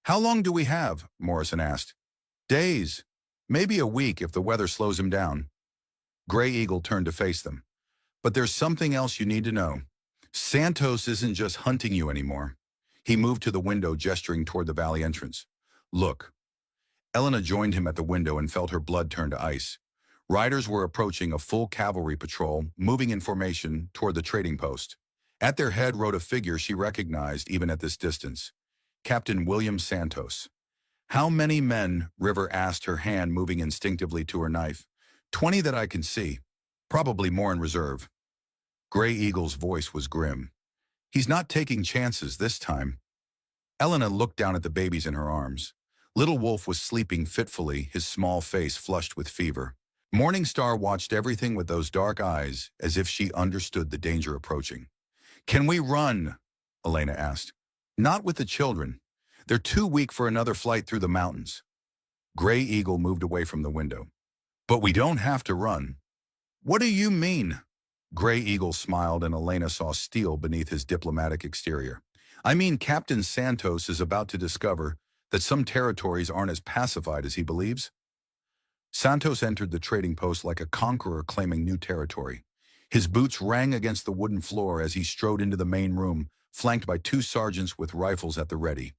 "How long do we have?" Morrison asked. "Days. Maybe a week if the weather slows him down." Gray Eagle turned to face them. "But there's something else you need to know. Santos isn't just hunting you anymore." He moved to the window, gesturing toward the valley entrance. "Look." Elena joined him at the window and felt her blood turn to ice. Riders were approaching a full cavalry patrol, moving in formation toward the trading post. At their head rode a figure she recognized even at this distance. Captain William Santos. "How many men?" River asked, her hand moving instinctively to her knife. "20 that I can see. Probably more in reserve." Gray Eagle's voice was grim. "He's not taking chances this time." Elena looked down at the babies in her arms. Little Wolf was sleeping fitfully, his small face flushed with fever. Morningstar watched everything with those dark eyes, as if she understood the danger approaching. "Can we run?" Elena asked. "Not with the children. They're too weak for another flight through the mountains." Gray Eagle moved away from the window. "But we don't have to run." "What do you mean?" Gray Eagle smiled and Elena saw steel beneath his diplomatic exterior. "I mean, Captain Santos is about to discover that some territories aren't as pacified as he believes." Santos entered the trading post like a conqueror claiming new territory. His boots rang against the wooden floor as he strode into the main room, flanked by 2 sergeants with rifles at the ready.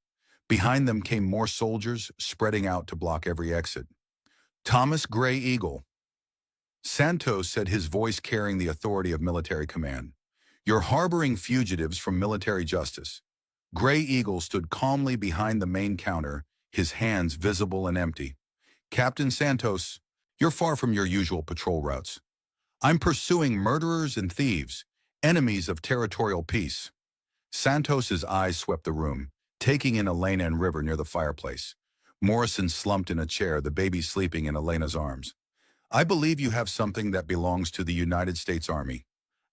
Behind them came more soldiers, spreading out to block every exit. "Thomas Gray Eagle." Santos said, his voice carrying the authority of military command. "You're harboring fugitives from military justice." Gray Eagle stood calmly behind the main counter, his hands visible and empty. "Captain Santos, you're far from your usual patrol routes. I'm pursuing murderers and thieves, enemies of territorial peace." Santos's eyes swept the room, taking in Elena and River near the fireplace. Morrison slumped in a chair, the baby sleeping in Elena's arms. "I believe you have something that belongs to the United States Army."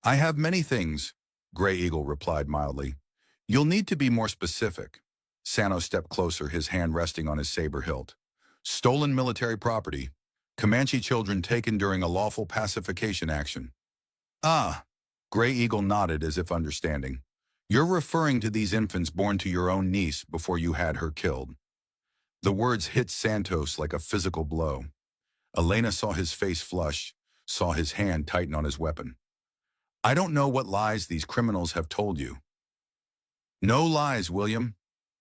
"I have many things," Gray Eagle replied mildly. "You'll need to be more specific." Santos stepped closer, his hand resting on his saber hilt. "Stolen military property. Comanche children taken during a lawful pacification action." "Ah," Gray Eagle nodded as if understanding. "You're referring to these infants born to your own niece before you had her killed." The words hit Santos like a physical blow. Elena saw his face flush, saw his hand tighten on his weapon. "I don't know what lies these criminals have told you." "No lies, William."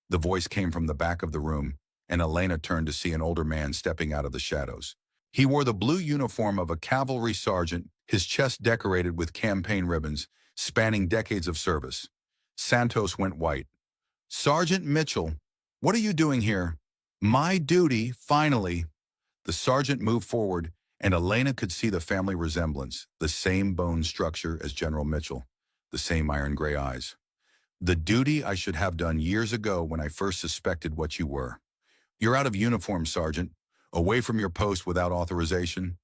The voice came from the back of the room, and Elena turned to see an older man stepping out of the shadows. He wore the blue uniform of a cavalry sergeant, his chest decorated with campaign ribbons, spanning decades of service. Santos went white. "Sergeant Mitchell, what are you doing here?" "My duty, finally." The sergeant moved forward, and Elena could see the family resemblance, the same bone structure as General Mitchell, the same iron-gray eyes. "The duty I should have done years ago when I first suspected what you were. You're out of uniform, Sergeant, away from your post without authorization."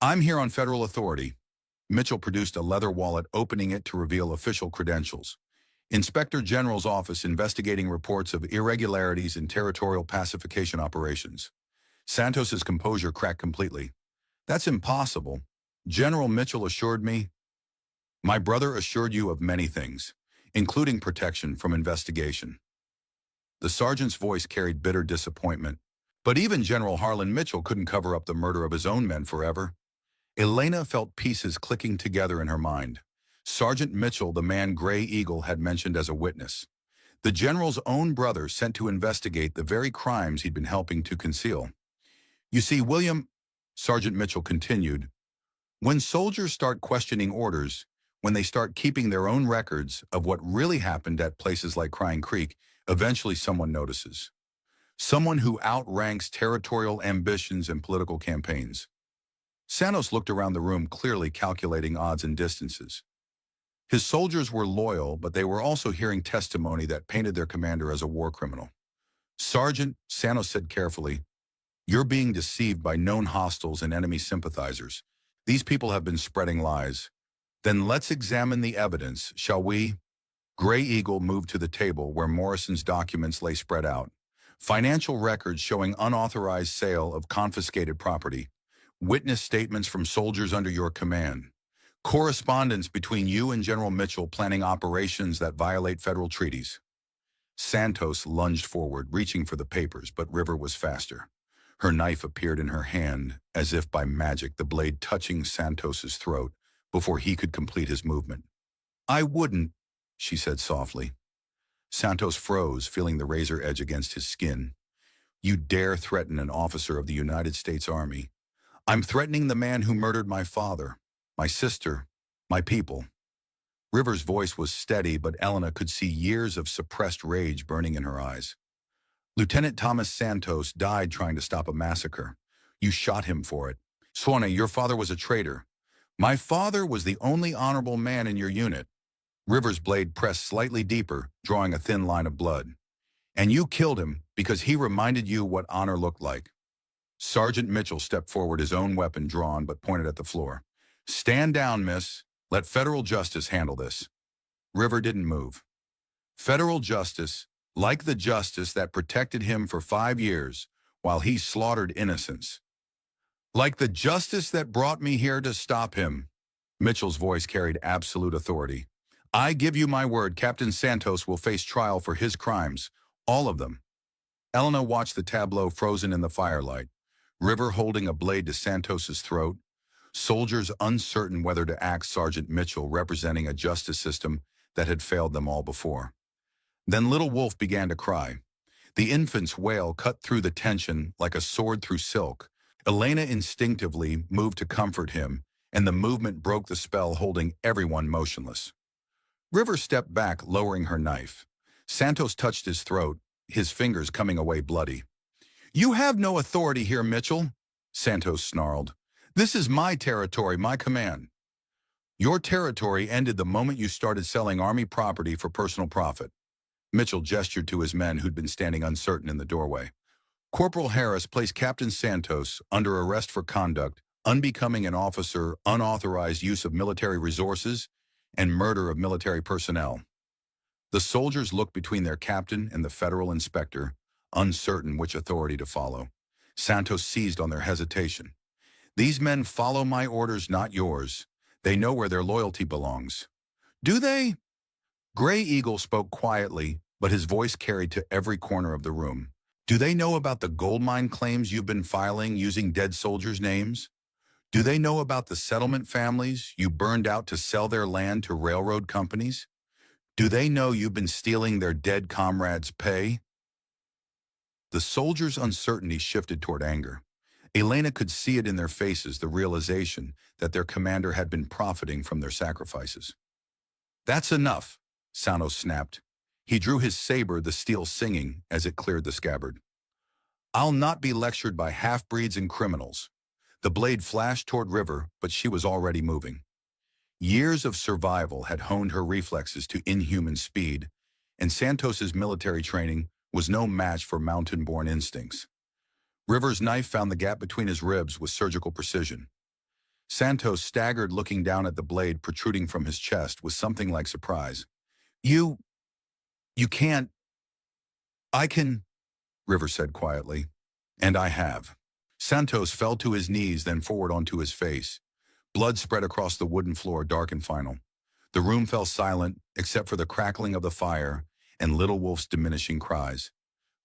"I'm here on federal authority." Mitchell produced a leather wallet, opening it to reveal official credentials. "Inspector General's office investigating reports of irregularities in territorial pacification operations." Santos's composure cracked completely. "That's impossible. General Mitchell assured me." "My brother assured you of many things, including protection from investigation." The sergeant's voice carried bitter disappointment. But even General Harlan Mitchell couldn't cover up the murder of his own men forever. Elena felt pieces clicking together in her mind. Sergeant Mitchell, the man Gray Eagle had mentioned as a witness. The general's own brother sent to investigate the very crimes he'd been helping to conceal. You see, William, Sergeant Mitchell continued, when soldiers start questioning orders, when they start keeping their own records of what really happened at places like Crying Creek, eventually someone notices. Someone who outranks territorial ambitions and political campaigns. Santos looked around the room, clearly calculating odds and distances. His soldiers were loyal, but they were also hearing testimony that painted their commander as a war criminal. Sergeant, Santos said carefully, you're being deceived by known hostiles and enemy sympathizers. These people have been spreading lies. Then let's examine the evidence, shall we? Gray Eagle moved to the table where Morrison's documents lay spread out. Financial records showing unauthorized sale of confiscated property. Witness statements from soldiers under your command. Correspondence between you and General Mitchell planning operations that violate federal treaties. Santos lunged forward, reaching for the papers, but River was faster. Her knife appeared in her hand, as if by magic, the blade touching Santos's throat before he could complete his movement. I wouldn't, she said softly. Santos froze, feeling the razor edge against his skin. You dare threaten an officer of the United States Army. I'm threatening the man who murdered my father, my sister, my people. River's voice was steady, but Elena could see years of suppressed rage burning in her eyes. Lieutenant Thomas Santos died trying to stop a massacre. You shot him for it. Swanee, your father was a traitor. My father was the only honorable man in your unit. River's blade pressed slightly deeper, drawing a thin line of blood. And you killed him because he reminded you what honor looked like. Sergeant Mitchell stepped forward, his own weapon drawn but pointed at the floor. Stand down, miss. Let federal justice handle this. River didn't move. Federal justice, like the justice that protected him for 5 years while he slaughtered innocents. Like the justice that brought me here to stop him. Mitchell's voice carried absolute authority. I give you my word, Captain Santos will face trial for his crimes, all of them. Elena watched the tableau frozen in the firelight. River holding a blade to Santos's throat. Soldiers uncertain whether to act. Sergeant Mitchell representing a justice system that had failed them all before. Then Little Wolf began to cry. The infant's wail cut through the tension like a sword through silk. Elena instinctively moved to comfort him, and the movement broke the spell, holding everyone motionless. River stepped back, lowering her knife. Santos touched his throat, his fingers coming away bloody. You have no authority here, Mitchell, Santos snarled. This is my territory, my command. Your territory ended the moment you started selling Army property for personal profit. Mitchell gestured to his men who'd been standing uncertain in the doorway. Corporal Harris placed Captain Santos under arrest for conduct unbecoming an officer, unauthorized use of military resources, and murder of military personnel. The soldiers looked between their captain and the federal inspector, uncertain which authority to follow. Santos seized on their hesitation. These men follow my orders, not yours. They know where their loyalty belongs. Do they? Gray Eagle spoke quietly, but his voice carried to every corner of the room. Do they know about the gold mine claims you've been filing using dead soldiers' names? Do they know about the settlement families you burned out to sell their land to railroad companies? Do they know you've been stealing their dead comrades' pay? The soldiers' uncertainty shifted toward anger. Elena could see it in their faces, the realization that their commander had been profiting from their sacrifices. That's enough, Santos snapped. He drew his saber, the steel singing as it cleared the scabbard. I'll not be lectured by half-breeds and criminals. The blade flashed toward River, but she was already moving. Years of survival had honed her reflexes to inhuman speed, and Santos's military training was no match for mountain-born instincts. River's knife found the gap between his ribs with surgical precision. Santos staggered, looking down at the blade protruding from his chest with something like surprise. You can't. I can, River said quietly. And I have. Santos fell to his knees, then forward onto his face. Blood spread across the wooden floor, dark and final. The room fell silent, except for the crackling of the fire and Little Wolf's diminishing cries.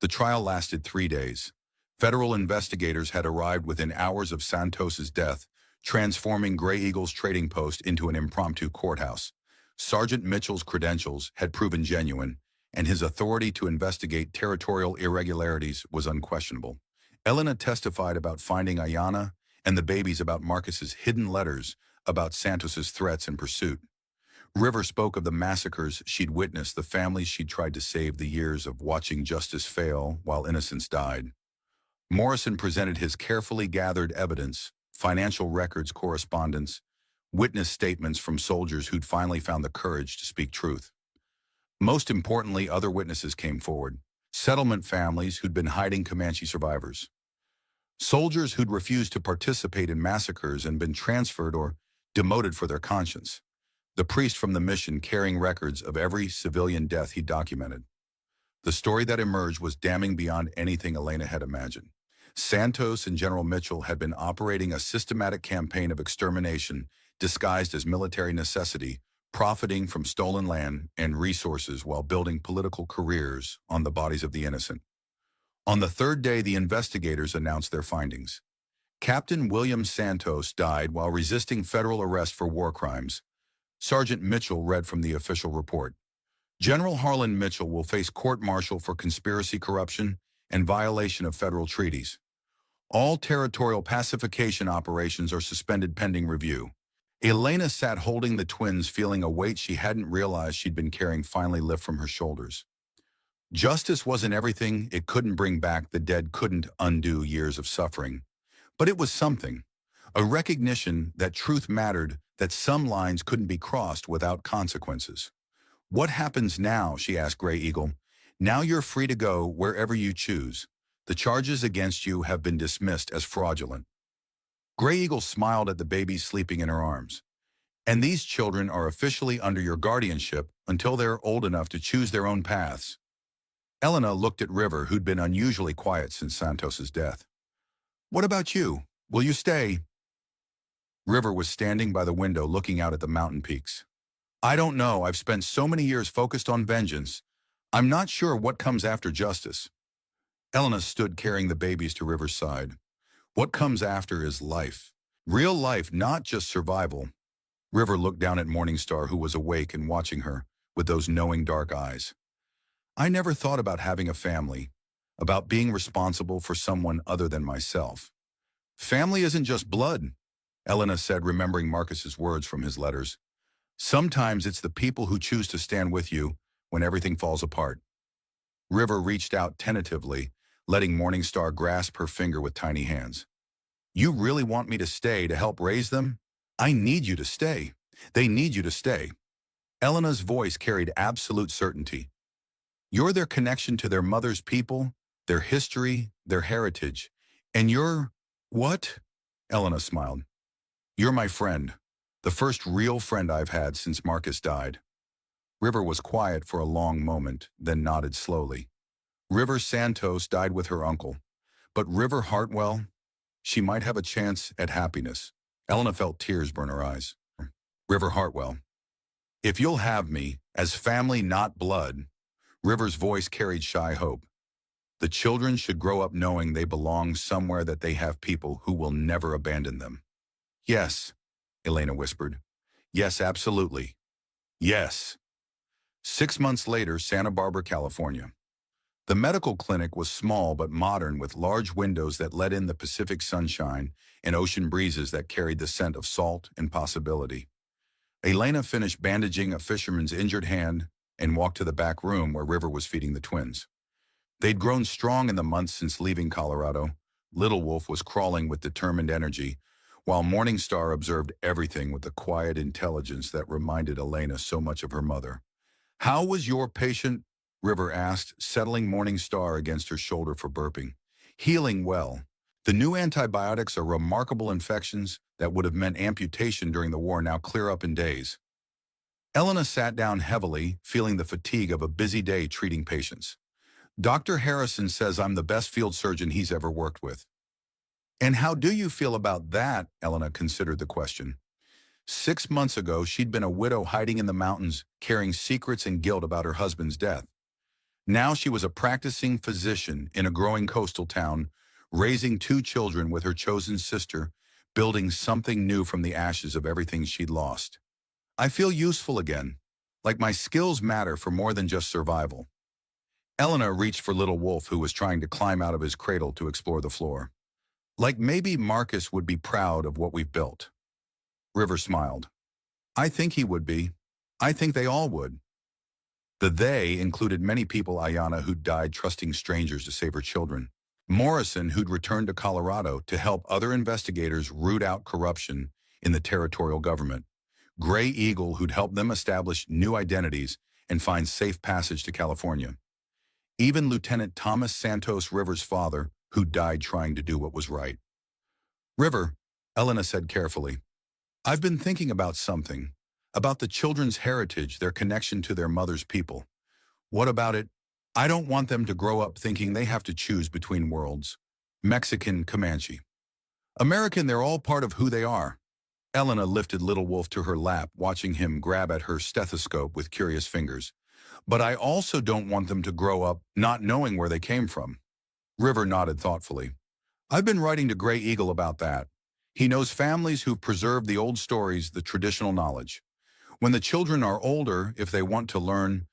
The trial lasted 3 days. Federal investigators had arrived within hours of Santos's death, transforming Gray Eagle's trading post into an impromptu courthouse. Sergeant Mitchell's credentials had proven genuine, and his authority to investigate territorial irregularities was unquestionable. Elena testified about finding Ayana and the babies, about Marcus's hidden letters, about Santos's threats and pursuit. River spoke of the massacres she'd witnessed, the families she'd tried to save, the years of watching justice fail while innocents died. Morrison presented his carefully gathered evidence, financial records, correspondence, witness statements from soldiers who'd finally found the courage to speak truth. Most importantly, other witnesses came forward. Settlement families who'd been hiding Comanche survivors. Soldiers who'd refused to participate in massacres and been transferred or demoted for their conscience. The priest from the mission carrying records of every civilian death he documented. The story that emerged was damning beyond anything Elena had imagined. Santos and General Mitchell had been operating a systematic campaign of extermination disguised as military necessity, profiting from stolen land and resources while building political careers on the bodies of the innocent. On the third day, the investigators announced their findings. Captain William Santos died while resisting federal arrest for war crimes. Sergeant Mitchell read from the official report. General Harlan Mitchell will face court-martial for conspiracy, corruption, and violation of federal treaties. All territorial pacification operations are suspended pending review. Elena sat holding the twins, feeling a weight she hadn't realized she'd been carrying finally lift from her shoulders. Justice wasn't everything. It couldn't bring back the dead, couldn't undo years of suffering. But it was something. A recognition that truth mattered, that some lines couldn't be crossed without consequences. "What happens now?" she asked Gray Eagle. "Now you're free to go wherever you choose. The charges against you have been dismissed as fraudulent." Gray Eagle smiled at the babies sleeping in her arms. "And these children are officially under your guardianship until they're old enough to choose their own paths." Elena looked at River, who'd been unusually quiet since Santos's death. "What about you? Will you stay?" River was standing by the window looking out at the mountain peaks. "I don't know. I've spent so many years focused on vengeance. I'm not sure what comes after justice." Elena stood carrying the babies to River's side. "What comes after is life. Real life, not just survival." River looked down at Morningstar, who was awake and watching her with those knowing dark eyes. "I never thought about having a family, about being responsible for someone other than myself." "Family isn't just blood," Elena said, remembering Marcus's words from his letters. "Sometimes it's the people who choose to stand with you when everything falls apart." River reached out tentatively, letting Morningstar grasp her finger with tiny hands. "You really want me to stay to help raise them? I need you to stay. They need you to stay." Elena's voice carried absolute certainty. "You're their connection to their mother's people, their history, their heritage. And you're—" "What?" Elena smiled. "You're my friend, the first real friend I've had since Marcus died." River was quiet for a long moment, then nodded slowly. River Santos died with her uncle, but River Hartwell, she might have a chance at happiness. Elena felt tears burn her eyes. "River Hartwell, if you'll have me, as family, not blood." River's voice carried shy hope. "The children should grow up knowing they belong somewhere, that they have people who will never abandon them." "Yes," Elena whispered. "Yes, absolutely. Yes." 6 months later, Santa Barbara, California. The medical clinic was small but modern, with large windows that let in the Pacific sunshine and ocean breezes that carried the scent of salt and possibility. Elena finished bandaging a fisherman's injured hand and walked to the back room where River was feeding the twins. They'd grown strong in the months since leaving Colorado. Little Wolf was crawling with determined energy, while Morningstar observed everything with the quiet intelligence that reminded Elena so much of her mother. "How was your patient?" River asked, settling Morningstar against her shoulder for burping. "Healing well. The new antibiotics are remarkable. Infections that would have meant amputation during the war now clear up in days." Elena sat down heavily, feeling the fatigue of a busy day treating patients. "Dr. Harrison says I'm the best field surgeon he's ever worked with." "And how do you feel about that?" Elena considered the question. 6 months ago, she'd been a widow hiding in the mountains, carrying secrets and guilt about her husband's death. Now she was a practicing physician in a growing coastal town, raising two children with her chosen sister, building something new from the ashes of everything she'd lost. I feel useful again, like my skills matter for more than just survival. Elena reached for little Wolf, who was trying to climb out of his cradle to explore the floor. Like maybe Marcus would be proud of what we've built. River smiled. I think he would be. I think they all would. The they included many people: Ayana, who'd died trusting strangers to save her children; Morrison, who'd returned to Colorado to help other investigators root out corruption in the territorial government; Gray Eagle, who'd helped them establish new identities and find safe passage to California; even Lieutenant Thomas Santos, River's father, who died trying to do what was right. River, Elena said carefully, I've been thinking about something, about the children's heritage, their connection to their mother's people. What about it? I don't want them to grow up thinking they have to choose between worlds. Mexican, Comanche. American, they're all part of who they are. Elena lifted little Wolf to her lap, watching him grab at her stethoscope with curious fingers. But I also don't want them to grow up not knowing where they came from. River nodded thoughtfully. I've been writing to Gray Eagle about that. He knows families who've preserved the old stories, the traditional knowledge. When the children are older, if they want to learn,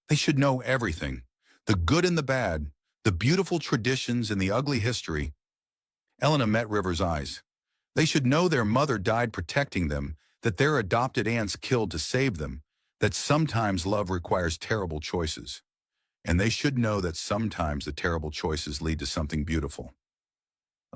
they should know everything. The good and the bad, the beautiful traditions and the ugly history. Elena met River's eyes. They should know their mother died protecting them, that their adopted aunts killed to save them, that sometimes love requires terrible choices. And they should know that sometimes the terrible choices lead to something beautiful.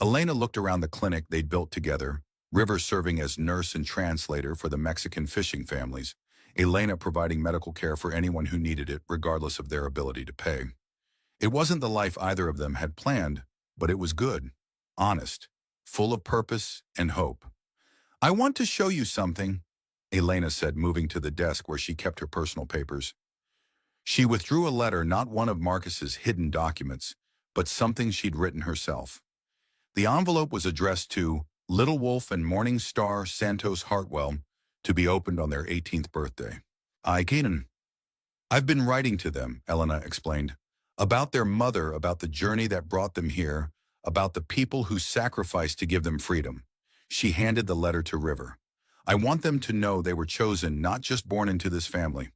Elena looked around the clinic they'd built together, River serving as nurse and translator for the Mexican fishing families, Elena providing medical care for anyone who needed it, regardless of their ability to pay. It wasn't the life either of them had planned, but it was good, honest, full of purpose and hope. I want to show you something, Elena said, moving to the desk where she kept her personal papers. She withdrew a letter, not one of Marcus's hidden documents, but something she'd written herself. The envelope was addressed to Little Wolf and Morning Star Santos Hartwell, to be opened on their 18th birthday. I've been writing to them, Elena explained, about their mother, about the journey that brought them here, about the people who sacrificed to give them freedom. She handed the letter to River. I want them to know they were chosen, not just born into this family.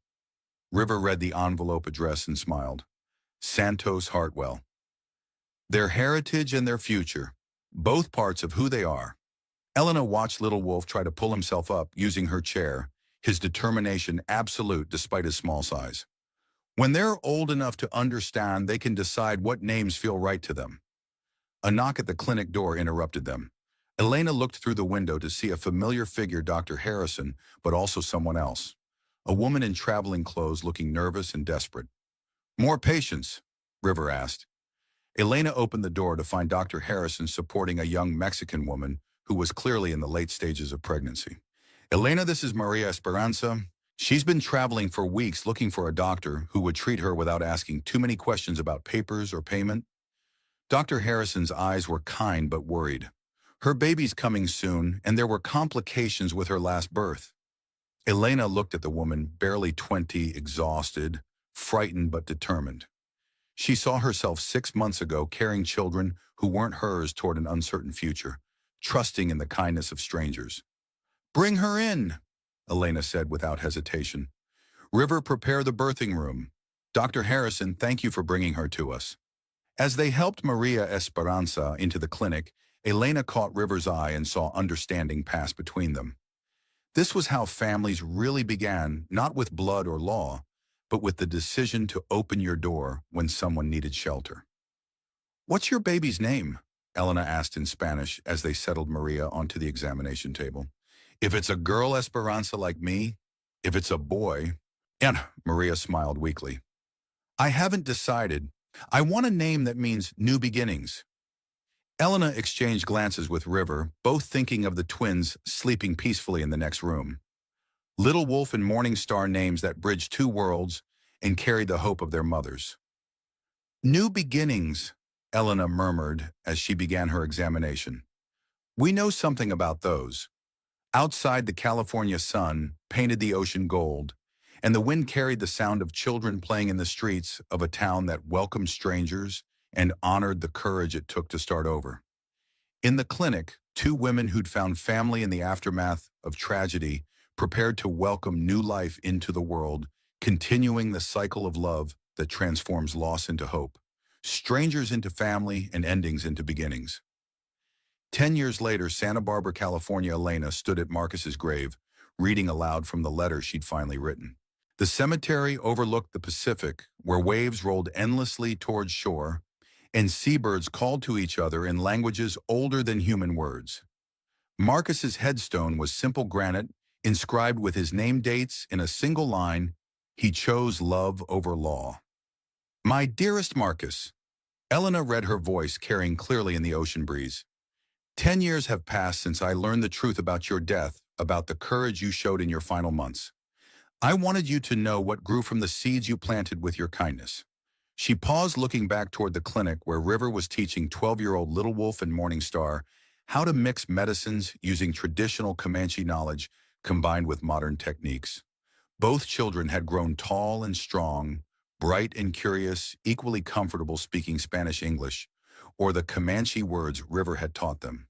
River read the envelope address and smiled. Santos Hartwell. Their heritage and their future, both parts of who they are. Elena watched Little Wolf try to pull himself up using her chair, his determination absolute despite his small size. When they're old enough to understand, they can decide what names feel right to them. A knock at the clinic door interrupted them. Elena looked through the window to see a familiar figure, Dr. Harrison, but also someone else. A woman in traveling clothes looking nervous and desperate. More patients? River asked. Elena opened the door to find Dr. Harrison supporting a young Mexican woman who was clearly in the late stages of pregnancy. Elena, this is Maria Esperanza. She's been traveling for weeks looking for a doctor who would treat her without asking too many questions about papers or payment. Dr. Harrison's eyes were kind but worried. Her baby's coming soon, and there were complications with her last birth. Elena looked at the woman, barely 20, exhausted, frightened but determined. She saw herself 6 months ago carrying children who weren't hers toward an uncertain future, trusting in the kindness of strangers. Bring her in, Elena said without hesitation. River, prepare the birthing room. Dr. Harrison, thank you for bringing her to us. As they helped Maria Esperanza into the clinic, Elena caught River's eye and saw understanding pass between them. This was how families really began, not with blood or law, but with the decision to open your door when someone needed shelter. What's your baby's name? Elena asked in Spanish as they settled Maria onto the examination table. If it's a girl, Esperanza, like me. If it's a boy. And Maria smiled weakly. I haven't decided. I want a name that means new beginnings. Elena exchanged glances with River, both thinking of the twins sleeping peacefully in the next room. Little Wolf and Morning Star, names that bridged two worlds and carried the hope of their mothers. New beginnings, Elena murmured as she began her examination. We know something about those. Outside, the California sun painted the ocean gold, and the wind carried the sound of children playing in the streets of a town that welcomed strangers and honored the courage it took to start over. In the clinic, two women who'd found family in the aftermath of tragedy prepared to welcome new life into the world, continuing the cycle of love that transforms loss into hope, strangers into family, and endings into beginnings. 10 years later, Santa Barbara, California, Elena stood at Marcus's grave, reading aloud from the letter she'd finally written. The cemetery overlooked the Pacific, where waves rolled endlessly towards shore, and seabirds called to each other in languages older than human words. Marcus's headstone was simple granite, inscribed with his name dates in a single line: he chose love over law. My dearest Marcus, Elena read, her voice carrying clearly in the ocean breeze. 10 years have passed since I learned the truth about your death, about the courage you showed in your final months. I wanted you to know what grew from the seeds you planted with your kindness. She paused, looking back toward the clinic where River was teaching 12-year-old Little Wolf and Morning Star how to mix medicines using traditional Comanche knowledge combined with modern techniques. Both children had grown tall and strong, bright and curious, equally comfortable speaking Spanish-English, or the Comanche words River had taught them.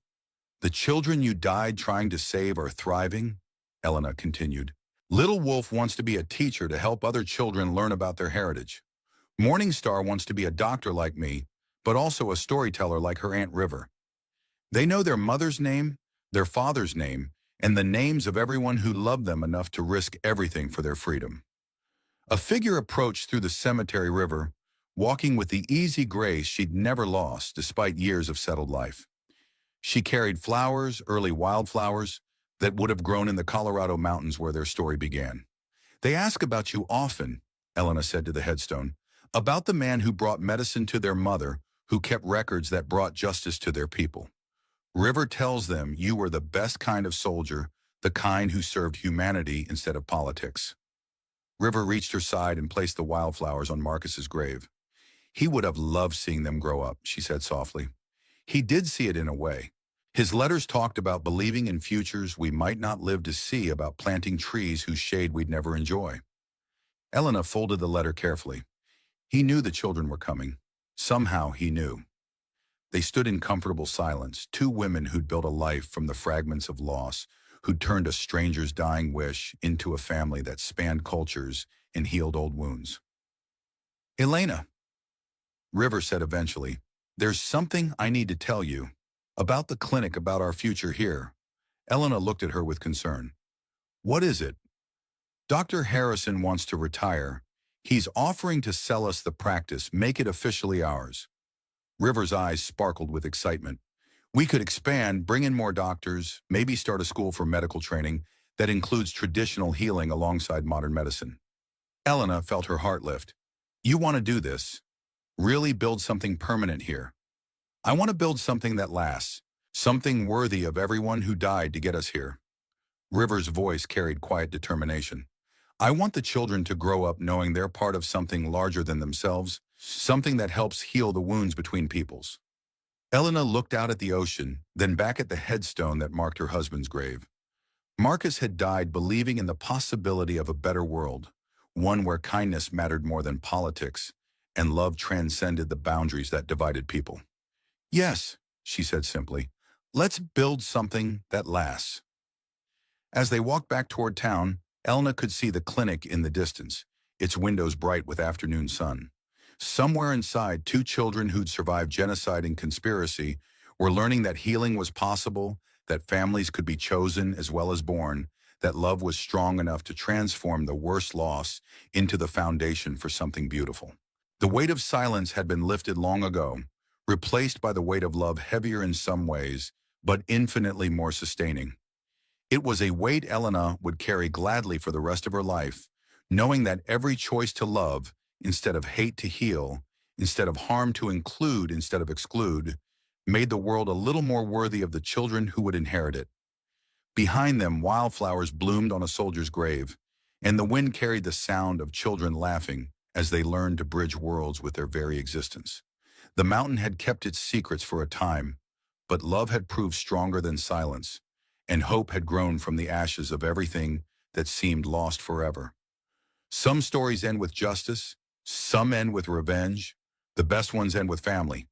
The children you died trying to save are thriving, Elena continued. Little Wolf wants to be a teacher to help other children learn about their heritage. Morning Star wants to be a doctor like me, but also a storyteller like her Aunt River. They know their mother's name, their father's name, and the names of everyone who loved them enough to risk everything for their freedom. A figure approached through the cemetery river, walking with the easy grace she'd never lost despite years of settled life. She carried flowers, early wildflowers, that would have grown in the Colorado mountains where their story began. They ask about you often, Elena said to the headstone, about the man who brought medicine to their mother, who kept records that brought justice to their people. River tells them you were the best kind of soldier, the kind who served humanity instead of politics. River reached her side and placed the wildflowers on Marcus's grave. He would have loved seeing them grow up, she said softly. He did see it in a way. His letters talked about believing in futures we might not live to see, about planting trees whose shade we'd never enjoy. Elena folded the letter carefully. He knew the children were coming. Somehow he knew. They stood in comfortable silence, two women who'd built a life from the fragments of loss, who'd turned a stranger's dying wish into a family that spanned cultures and healed old wounds. Elena, River said eventually, there's something I need to tell you. About the clinic, about our future here. Elena looked at her with concern. What is it? Dr. Harrison wants to retire. He's offering to sell us the practice, make it officially ours. River's eyes sparkled with excitement. We could expand, bring in more doctors, maybe start a school for medical training that includes traditional healing alongside modern medicine. Elena felt her heart lift. You want to do this? Really build something permanent here? I want to build something that lasts, something worthy of everyone who died to get us here. River's voice carried quiet determination. I want the children to grow up knowing they're part of something larger than themselves, something that helps heal the wounds between peoples. Elena looked out at the ocean, then back at the headstone that marked her husband's grave. Marcus had died believing in the possibility of a better world, one where kindness mattered more than politics, and love transcended the boundaries that divided people. Yes, she said simply, let's build something that lasts. As they walked back toward town, Elena could see the clinic in the distance, its windows bright with afternoon sun. Somewhere inside, two children who'd survived genocide and conspiracy were learning that healing was possible, that families could be chosen as well as born, that love was strong enough to transform the worst loss into the foundation for something beautiful. The weight of silence had been lifted long ago, replaced by the weight of love, heavier in some ways, but infinitely more sustaining. It was a weight Elena would carry gladly for the rest of her life, knowing that every choice to love, instead of hate to heal, instead of harm to include instead of exclude, made the world a little more worthy of the children who would inherit it. Behind them, wildflowers bloomed on a soldier's grave, and the wind carried the sound of children laughing as they learned to bridge worlds with their very existence. The mountain had kept its secrets for a time, but love had proved stronger than silence, and hope had grown from the ashes of everything that seemed lost forever. Some stories end with justice, some end with revenge, the best ones end with family.